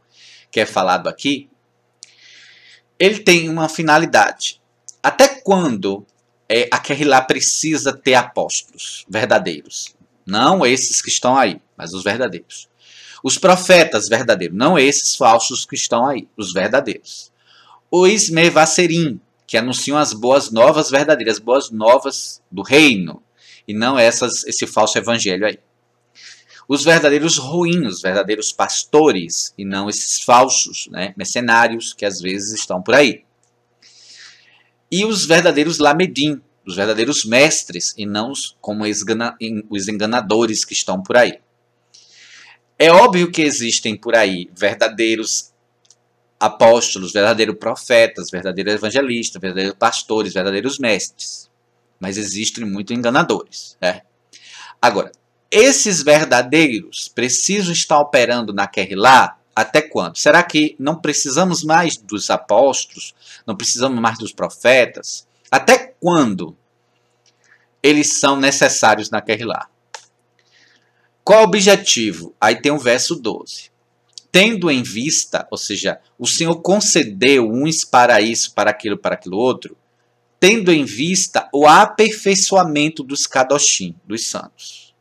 que é falado aqui, ele tem uma finalidade. Até quando a Kehilá precisa ter apóstolos verdadeiros? Não esses que estão aí, mas os verdadeiros. Os profetas verdadeiros, não esses falsos que estão aí, os verdadeiros. Os Mevaserim, que anunciam as boas novas verdadeiras, boas novas do reino, e não esse falso evangelho aí. Os verdadeiros ruins, os verdadeiros pastores, e não esses falsos, né, mercenários que às vezes estão por aí. E os verdadeiros lamedim, os verdadeiros mestres, e não como os enganadores que estão por aí. É óbvio que existem por aí verdadeiros apóstolos, verdadeiros profetas, verdadeiros evangelistas, verdadeiros pastores, verdadeiros mestres. Mas existem muitos enganadores. Né? Agora, esses verdadeiros precisam estar operando na Kehillah até quando? Será que não precisamos mais dos apóstolos? Não precisamos mais dos profetas? Até quando eles são necessários na Kehillah? Qual o objetivo? Aí tem o verso 12. Tendo em vista, ou seja, o Senhor concedeu uns para isso, para aquilo outro, tendo em vista o aperfeiçoamento dos Kadoshim, dos santos.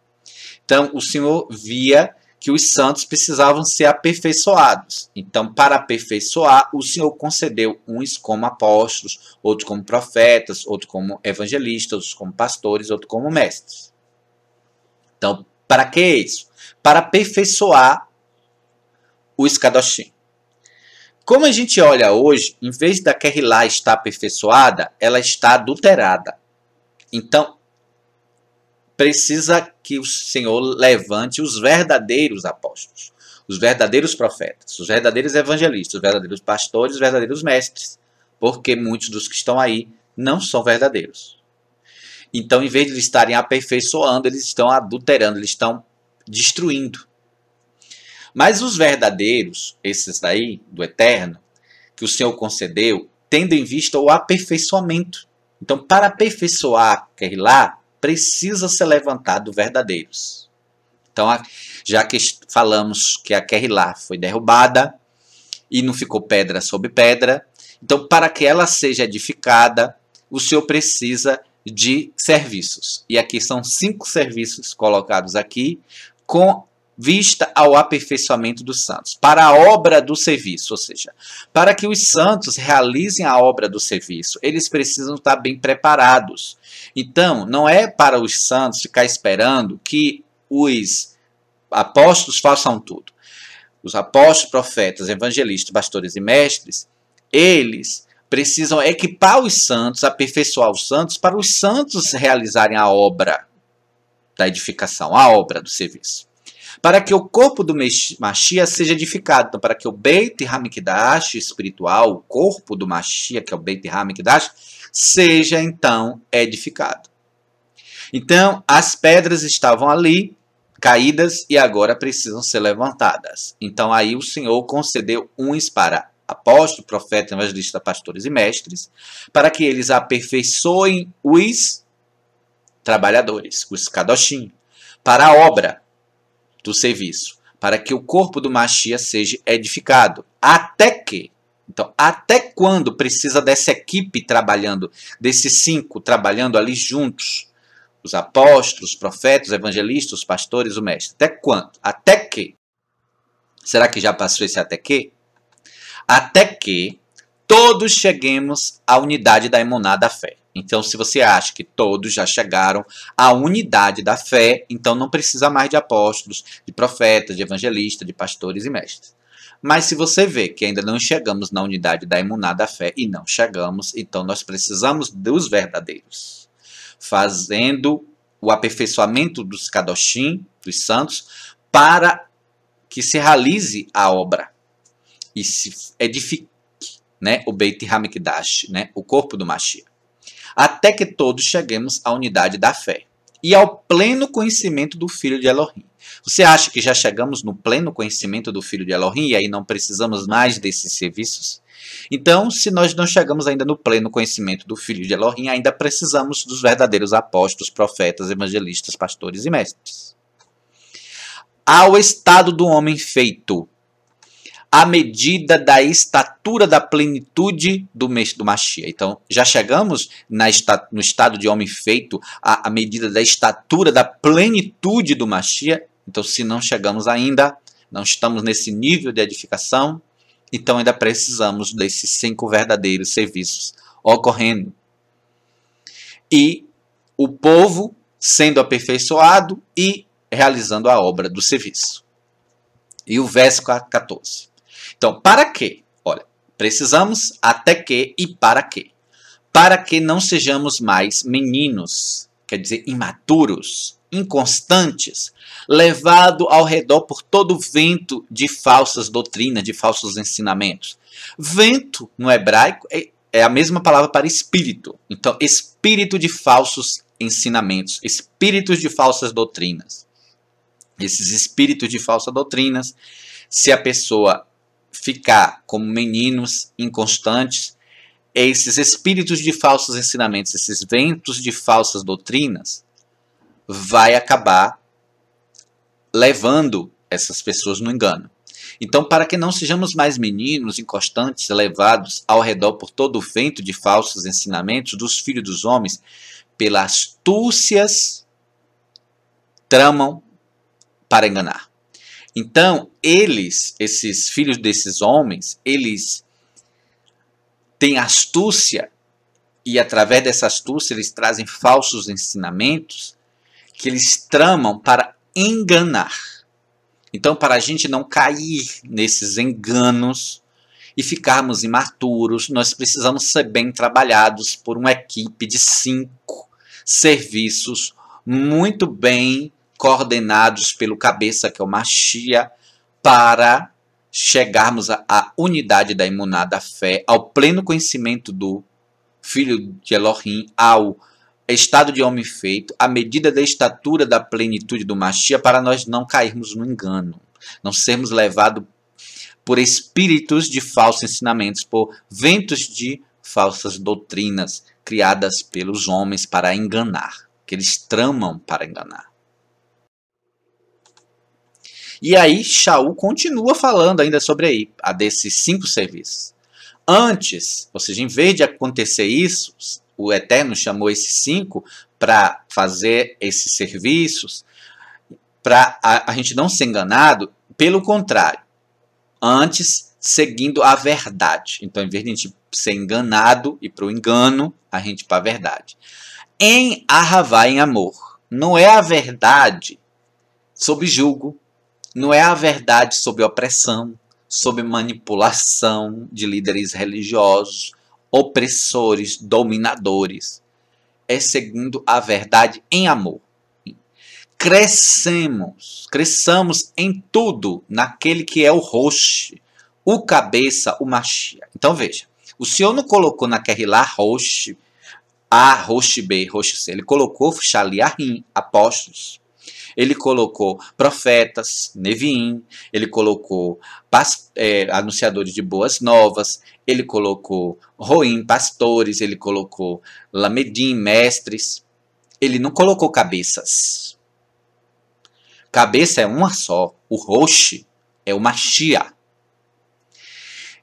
Então, o Senhor via que os santos precisavam ser aperfeiçoados. Então, para aperfeiçoar, o Senhor concedeu uns como apóstolos, outros como profetas, outros como evangelistas, outros como pastores, outros como mestres. Então, para que isso? Para aperfeiçoar os Kadoshim. Como a gente olha hoje, em vez da Kehillah estar aperfeiçoada, ela está adulterada. Então, precisa que o Senhor levante os verdadeiros apóstolos, os verdadeiros profetas, os verdadeiros evangelistas, os verdadeiros pastores, os verdadeiros mestres, porque muitos dos que estão aí não são verdadeiros. Então, em vez de eles estarem aperfeiçoando, eles estão adulterando, eles estão destruindo. Mas os verdadeiros, esses daí, do eterno, que o Senhor concedeu, tendo em vista o aperfeiçoamento. Então, para aperfeiçoar Kehillah, precisa ser levantado verdadeiros. Então, já que falamos que a Kehillah foi derrubada e não ficou pedra sobre pedra, então, para que ela seja edificada, o Senhor precisa de serviços. E aqui são 5 serviços colocados aqui, com vista ao aperfeiçoamento dos santos, para a obra do serviço, ou seja, para que os santos realizem a obra do serviço, eles precisam estar bem preparados. Então, não é para os santos ficar esperando que os apóstolos façam tudo. Os apóstolos, profetas, evangelistas, pastores e mestres, eles precisam equipar os santos, aperfeiçoar os santos, para os santos realizarem a obra da edificação, a obra do serviço. Para que o corpo do Mashiach seja edificado. Então, para que o Beit HaMikdash espiritual, o corpo do Mashiach, que é o Beit HaMikdash, seja então edificado. Então, as pedras estavam ali, caídas, e agora precisam ser levantadas. Então, aí o Senhor concedeu uns para apóstolos, profetas, evangelistas, pastores e mestres, para que eles aperfeiçoem os trabalhadores, os Kadoshim, para a obra do serviço, para que o corpo do Mashiach seja edificado. Até que, então, até quando precisa dessa equipe trabalhando, desses 5 trabalhando ali juntos, os apóstolos, os profetas, os evangelistas, os pastores, o mestre? Até quando? Até que? Será que já passou esse até que? Até que todos cheguemos à unidade da emuná da fé. Então, se você acha que todos já chegaram à unidade da fé, então não precisa mais de apóstolos, de profetas, de evangelistas, de pastores e mestres. Mas se você vê que ainda não chegamos na unidade da emuná da fé, e não chegamos, então nós precisamos dos verdadeiros, fazendo o aperfeiçoamento dos Kadoshim, dos santos, para que se realize a obra e se edifique, né, o Beit HaMikdash, né, o corpo do Mashiach. Até que todos cheguemos à unidade da fé e ao pleno conhecimento do Filho de Elohim. Você acha que já chegamos no pleno conhecimento do Filho de Elohim e aí não precisamos mais desses serviços? Então, se nós não chegamos ainda no pleno conhecimento do Filho de Elohim, ainda precisamos dos verdadeiros apóstolos, profetas, evangelistas, pastores e mestres. Ao estado do homem feito, à medida da estatura da plenitude do Mashiach. Então, já chegamos no estado de homem feito, à medida da estatura da plenitude do Mashiach. Então, se não chegamos ainda, não estamos nesse nível de edificação, então ainda precisamos desses 5 verdadeiros serviços ocorrendo. E o povo sendo aperfeiçoado e realizando a obra do serviço. E o verso 14. Então, para quê? Olha, precisamos até que e para quê? Para que não sejamos mais meninos, quer dizer, imaturos, inconstantes, levado ao redor por todo vento de falsas doutrinas, de falsos ensinamentos. Vento, no hebraico, é a mesma palavra para espírito. Então, espírito de falsos ensinamentos, espíritos de falsas doutrinas. Esses espíritos de falsas doutrinas, se a pessoa ficar como meninos inconstantes, esses espíritos de falsos ensinamentos, esses ventos de falsas doutrinas, vai acabar levando essas pessoas no engano. Então, para que não sejamos mais meninos inconstantes, levados ao redor por todo o vento de falsos ensinamentos dos filhos dos homens, pelas astúcias tramam para enganar. Então, esses filhos desses homens, eles têm astúcia, e através dessa astúcia eles trazem falsos ensinamentos que eles tramam para enganar. Então, para a gente não cair nesses enganos e ficarmos imaturos, nós precisamos ser bem trabalhados por uma equipe de 5 serviços muito bem coordenados pelo cabeça, que é o Mashiach, para chegarmos à unidade da emuná, da fé, ao pleno conhecimento do Filho de Elohim, ao estado de homem feito, à medida da estatura da plenitude do Mashiach, para nós não cairmos no engano, não sermos levados por espíritos de falsos ensinamentos, por ventos de falsas doutrinas criadas pelos homens para enganar, que eles tramam para enganar. E aí Shaul continua falando ainda sobre desses 5 serviços. Antes, ou seja, em vez de acontecer isso, o Eterno chamou esses 5 para fazer esses serviços, para a gente não ser enganado, pelo contrário, antes seguindo a verdade. Então, em vez de a gente ser enganado e para o engano, a gente para a verdade. Em Ahavá, em amor. Não é a verdade sob julgo, não é a verdade sob opressão, sob manipulação de líderes religiosos, opressores, dominadores. É seguindo a verdade em amor. Cresçamos em tudo naquele que é o Rosh, o cabeça, o Mashiach. Então veja, o Senhor não colocou na Kehilá Rosh A, Rosh B, Rosh C. Ele colocou Shaliahim, apóstolos. Ele colocou profetas, Neviim. Ele colocou anunciadores de boas novas. Ele colocou Roim, pastores. Ele colocou Lamedim, mestres. Ele não colocou cabeças. Cabeça é uma só. O Rosh é o Mashiach.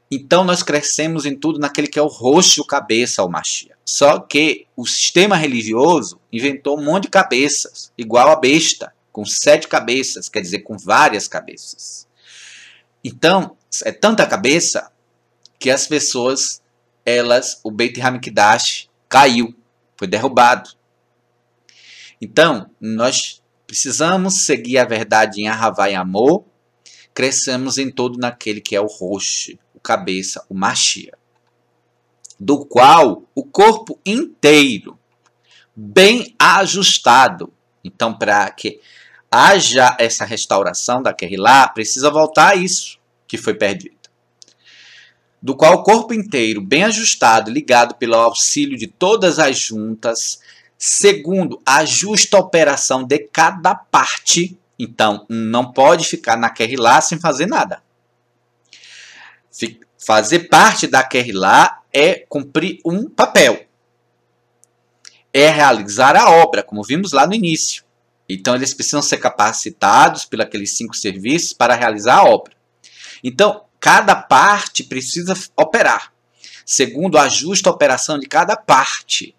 Então nós crescemos em tudo naquele que é o Rosh, o cabeça, o Mashiach. Só que o sistema religioso inventou um monte de cabeças, igual a besta, com 7 cabeças, quer dizer, com várias cabeças. Então, é tanta cabeça que as pessoas, o Beit HaMikdash caiu, foi derrubado. Então, nós precisamos seguir a verdade em Ahavá e amor, crescemos em todo naquele que é o Rosh, o cabeça, o Mashiach, do qual o corpo inteiro, bem ajustado. Então, para que haja essa restauração da Kehilá, precisa voltar a isso que foi perdido. Do qual o corpo inteiro, bem ajustado, ligado pelo auxílio de todas as juntas, segundo a justa operação de cada parte. Então, não pode ficar na Kehilá sem fazer nada. Fazer parte da Kehilá é cumprir um papel. É realizar a obra, como vimos lá no início. Então, eles precisam ser capacitados pelos aqueles 5 serviços para realizar a obra. Então, cada parte precisa operar, segundo a justa operação de cada parte.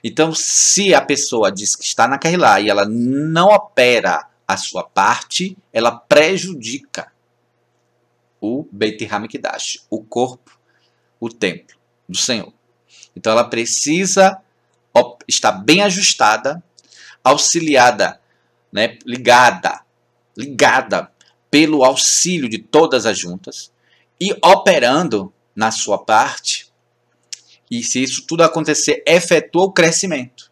Então, se a pessoa diz que está na Kehilá e ela não opera a sua parte, ela prejudica o Beit HaMikdash, o corpo, o templo do Senhor. Então ela precisa estar bem ajustada, auxiliada, né, ligada pelo auxílio de todas as juntas e operando na sua parte. E se isso tudo acontecer, efetua o crescimento.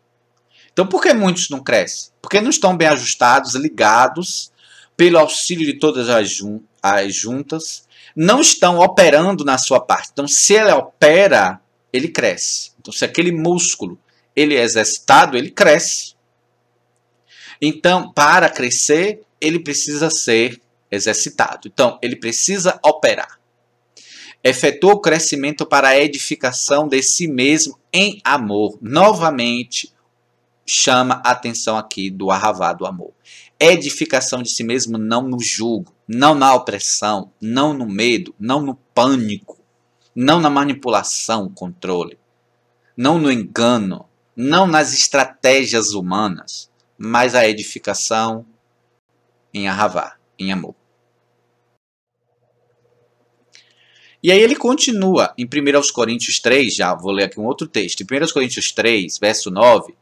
Então por que muitos não crescem? Porque não estão bem ajustados, ligados pelo auxílio de todas as juntas, não estão operando na sua parte. Então se ele opera, ele cresce. Então se aquele músculo ele é exercitado, ele cresce. Então para crescer, ele precisa ser exercitado. Então ele precisa operar. Efetua o crescimento para a edificação de si mesmo em amor. Novamente, chama a atenção aqui do Ahavá, do amor. Edificação de si mesmo não no jugo, não na opressão, não no medo, não no pânico, não na manipulação, controle, não no engano, não nas estratégias humanas, mas a edificação em Ahavá, em amor. E aí ele continua em 1 Coríntios 3, já vou ler aqui um outro texto, em 1 Coríntios 3, verso 9,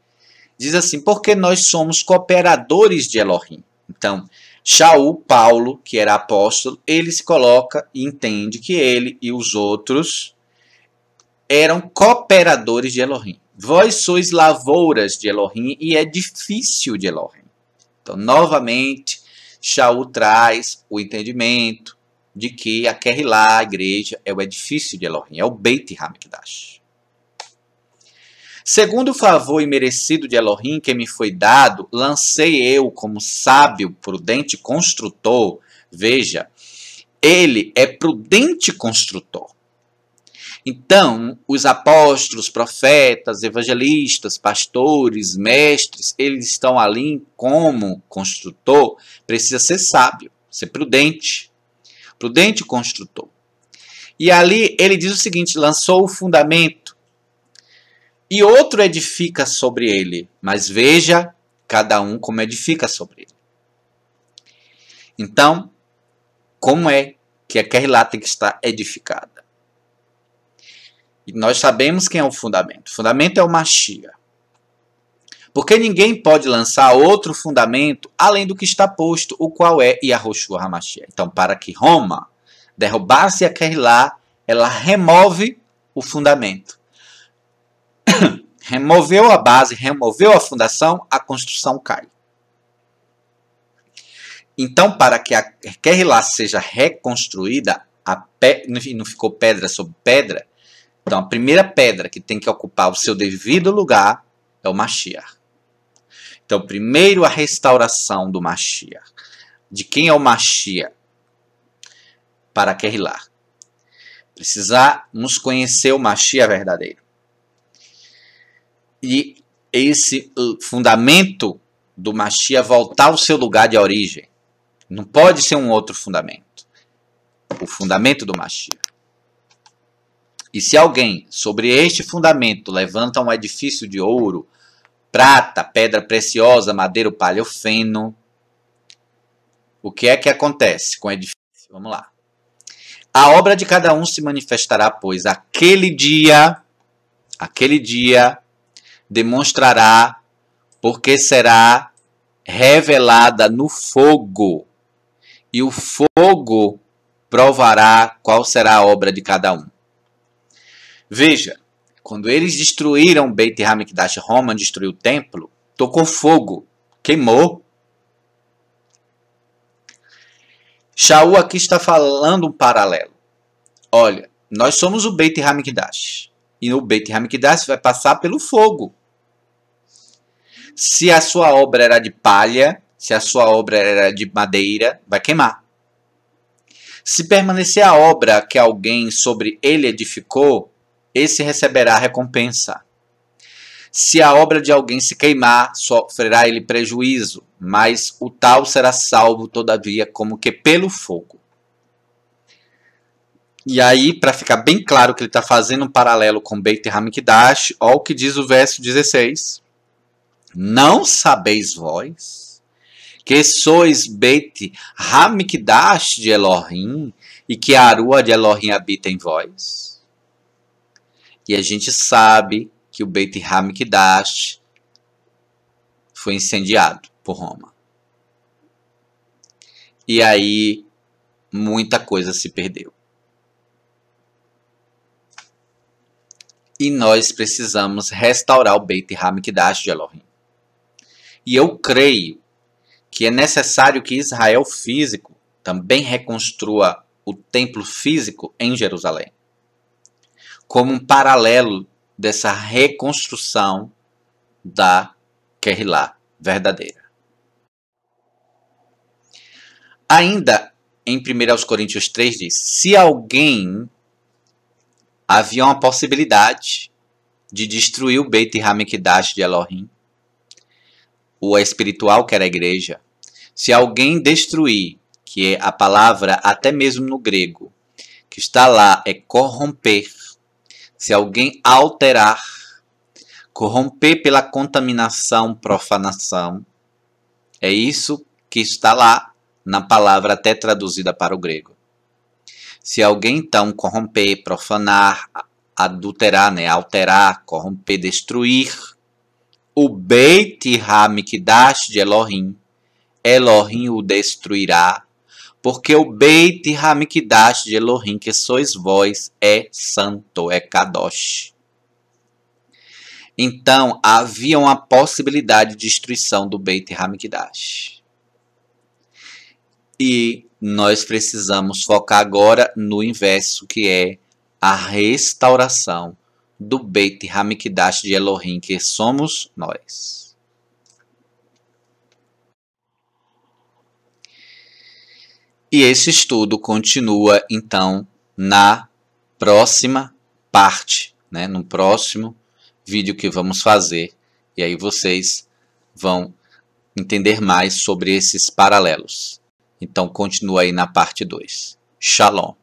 diz assim, porque nós somos cooperadores de Elohim. Então, Shaul, Paulo, que era apóstolo, ele se coloca e entende que ele e os outros eram cooperadores de Elohim. Vós sois lavouras de Elohim e edifício de Elohim. Então, novamente, Shaul traz o entendimento de que a Kehilá, a igreja, é o edifício de Elohim, é o Beit HaMikdash. Segundo o favor imerecido de Elohim que me foi dado, lancei eu como sábio, prudente construtor. Veja, ele é prudente construtor. Então, os apóstolos, profetas, evangelistas, pastores, mestres, eles estão ali como construtor, precisa ser sábio, ser prudente. Prudente construtor. E ali ele diz o seguinte, lançou o fundamento e outro edifica sobre ele, mas veja cada um como edifica sobre ele. Então, como é que a Kehilá tem que estar edificada? E nós sabemos quem é o fundamento. O fundamento é o Mashiach. Porque ninguém pode lançar outro fundamento além do que está posto, o qual é Yahushua HaMashiach. Então, para que Roma derrubasse a Kehilá, ela remove o fundamento. Removeu a base, removeu a fundação, a construção cai. Então, para que a Kehilá seja reconstruída, não ficou pedra sobre pedra, então a primeira pedra que tem que ocupar o seu devido lugar é o Mashiach. Então, primeiro a restauração do Mashiach. De quem é o Mashiach? Para Kehilá. Precisamos conhecer o Mashiach verdadeiro. E esse fundamento do Mashiach voltar ao seu lugar de origem. Não pode ser um outro fundamento. O fundamento do Mashiach. E se alguém, sobre este fundamento, levanta um edifício de ouro, prata, pedra preciosa, madeira, palha ou feno, o que é que acontece com o edifício? Vamos lá. A obra de cada um se manifestará, pois aquele dia demonstrará, porque será revelada no fogo, e o fogo provará qual será a obra de cada um. Veja, quando eles destruíram Beit HaMikdash, Roma destruiu o templo, tocou fogo, queimou. Shaul aqui está falando um paralelo. Olha, nós somos o Beit HaMikdash. E no Beit HaMikdash vai passar pelo fogo. Se a sua obra era de palha, se a sua obra era de madeira, vai queimar. Se permanecer a obra que alguém sobre ele edificou, esse receberá a recompensa. Se a obra de alguém se queimar, sofrerá ele prejuízo, mas o tal será salvo, todavia, como que pelo fogo. E aí, para ficar bem claro que ele está fazendo um paralelo com Beit HaMikdash, olha o que diz o verso 16. Não sabeis vós que sois Beit HaMikdash de Elohim, e que a Arua de Elohim habita em vós. E a gente sabe que o Beit HaMikdash foi incendiado por Roma. E aí muita coisa se perdeu. E nós precisamos restaurar o Beit HaMikdash de Elohim. E eu creio que é necessário que Israel físico também reconstrua o templo físico em Jerusalém, como um paralelo dessa reconstrução da Kehilá verdadeira. Ainda em 1 Coríntios 3 diz, se alguém havia uma possibilidade de destruir o Beit HaMikdash de Elohim, o espiritual que era a igreja, se alguém destruir, que é a palavra até mesmo no grego, que está lá é corromper, se alguém alterar, corromper pela contaminação, profanação, é isso que está lá na palavra até traduzida para o grego. Se alguém então corromper, profanar, adulterar, alterar, corromper, destruir o Beit HaMikdash de Elohim, Elohim o destruirá, porque o Beit HaMikdash de Elohim, que sois vós, é santo, é Kadosh. Então, havia uma possibilidade de destruição do Beit HaMikdash. E nós precisamos focar agora no inverso, que é a restauração do Beit HaMikdash de Elohim, que somos nós. E esse estudo continua, então, na próxima parte, no próximo vídeo que vamos fazer. E aí vocês vão entender mais sobre esses paralelos. Então, continua aí na parte 2. Shalom.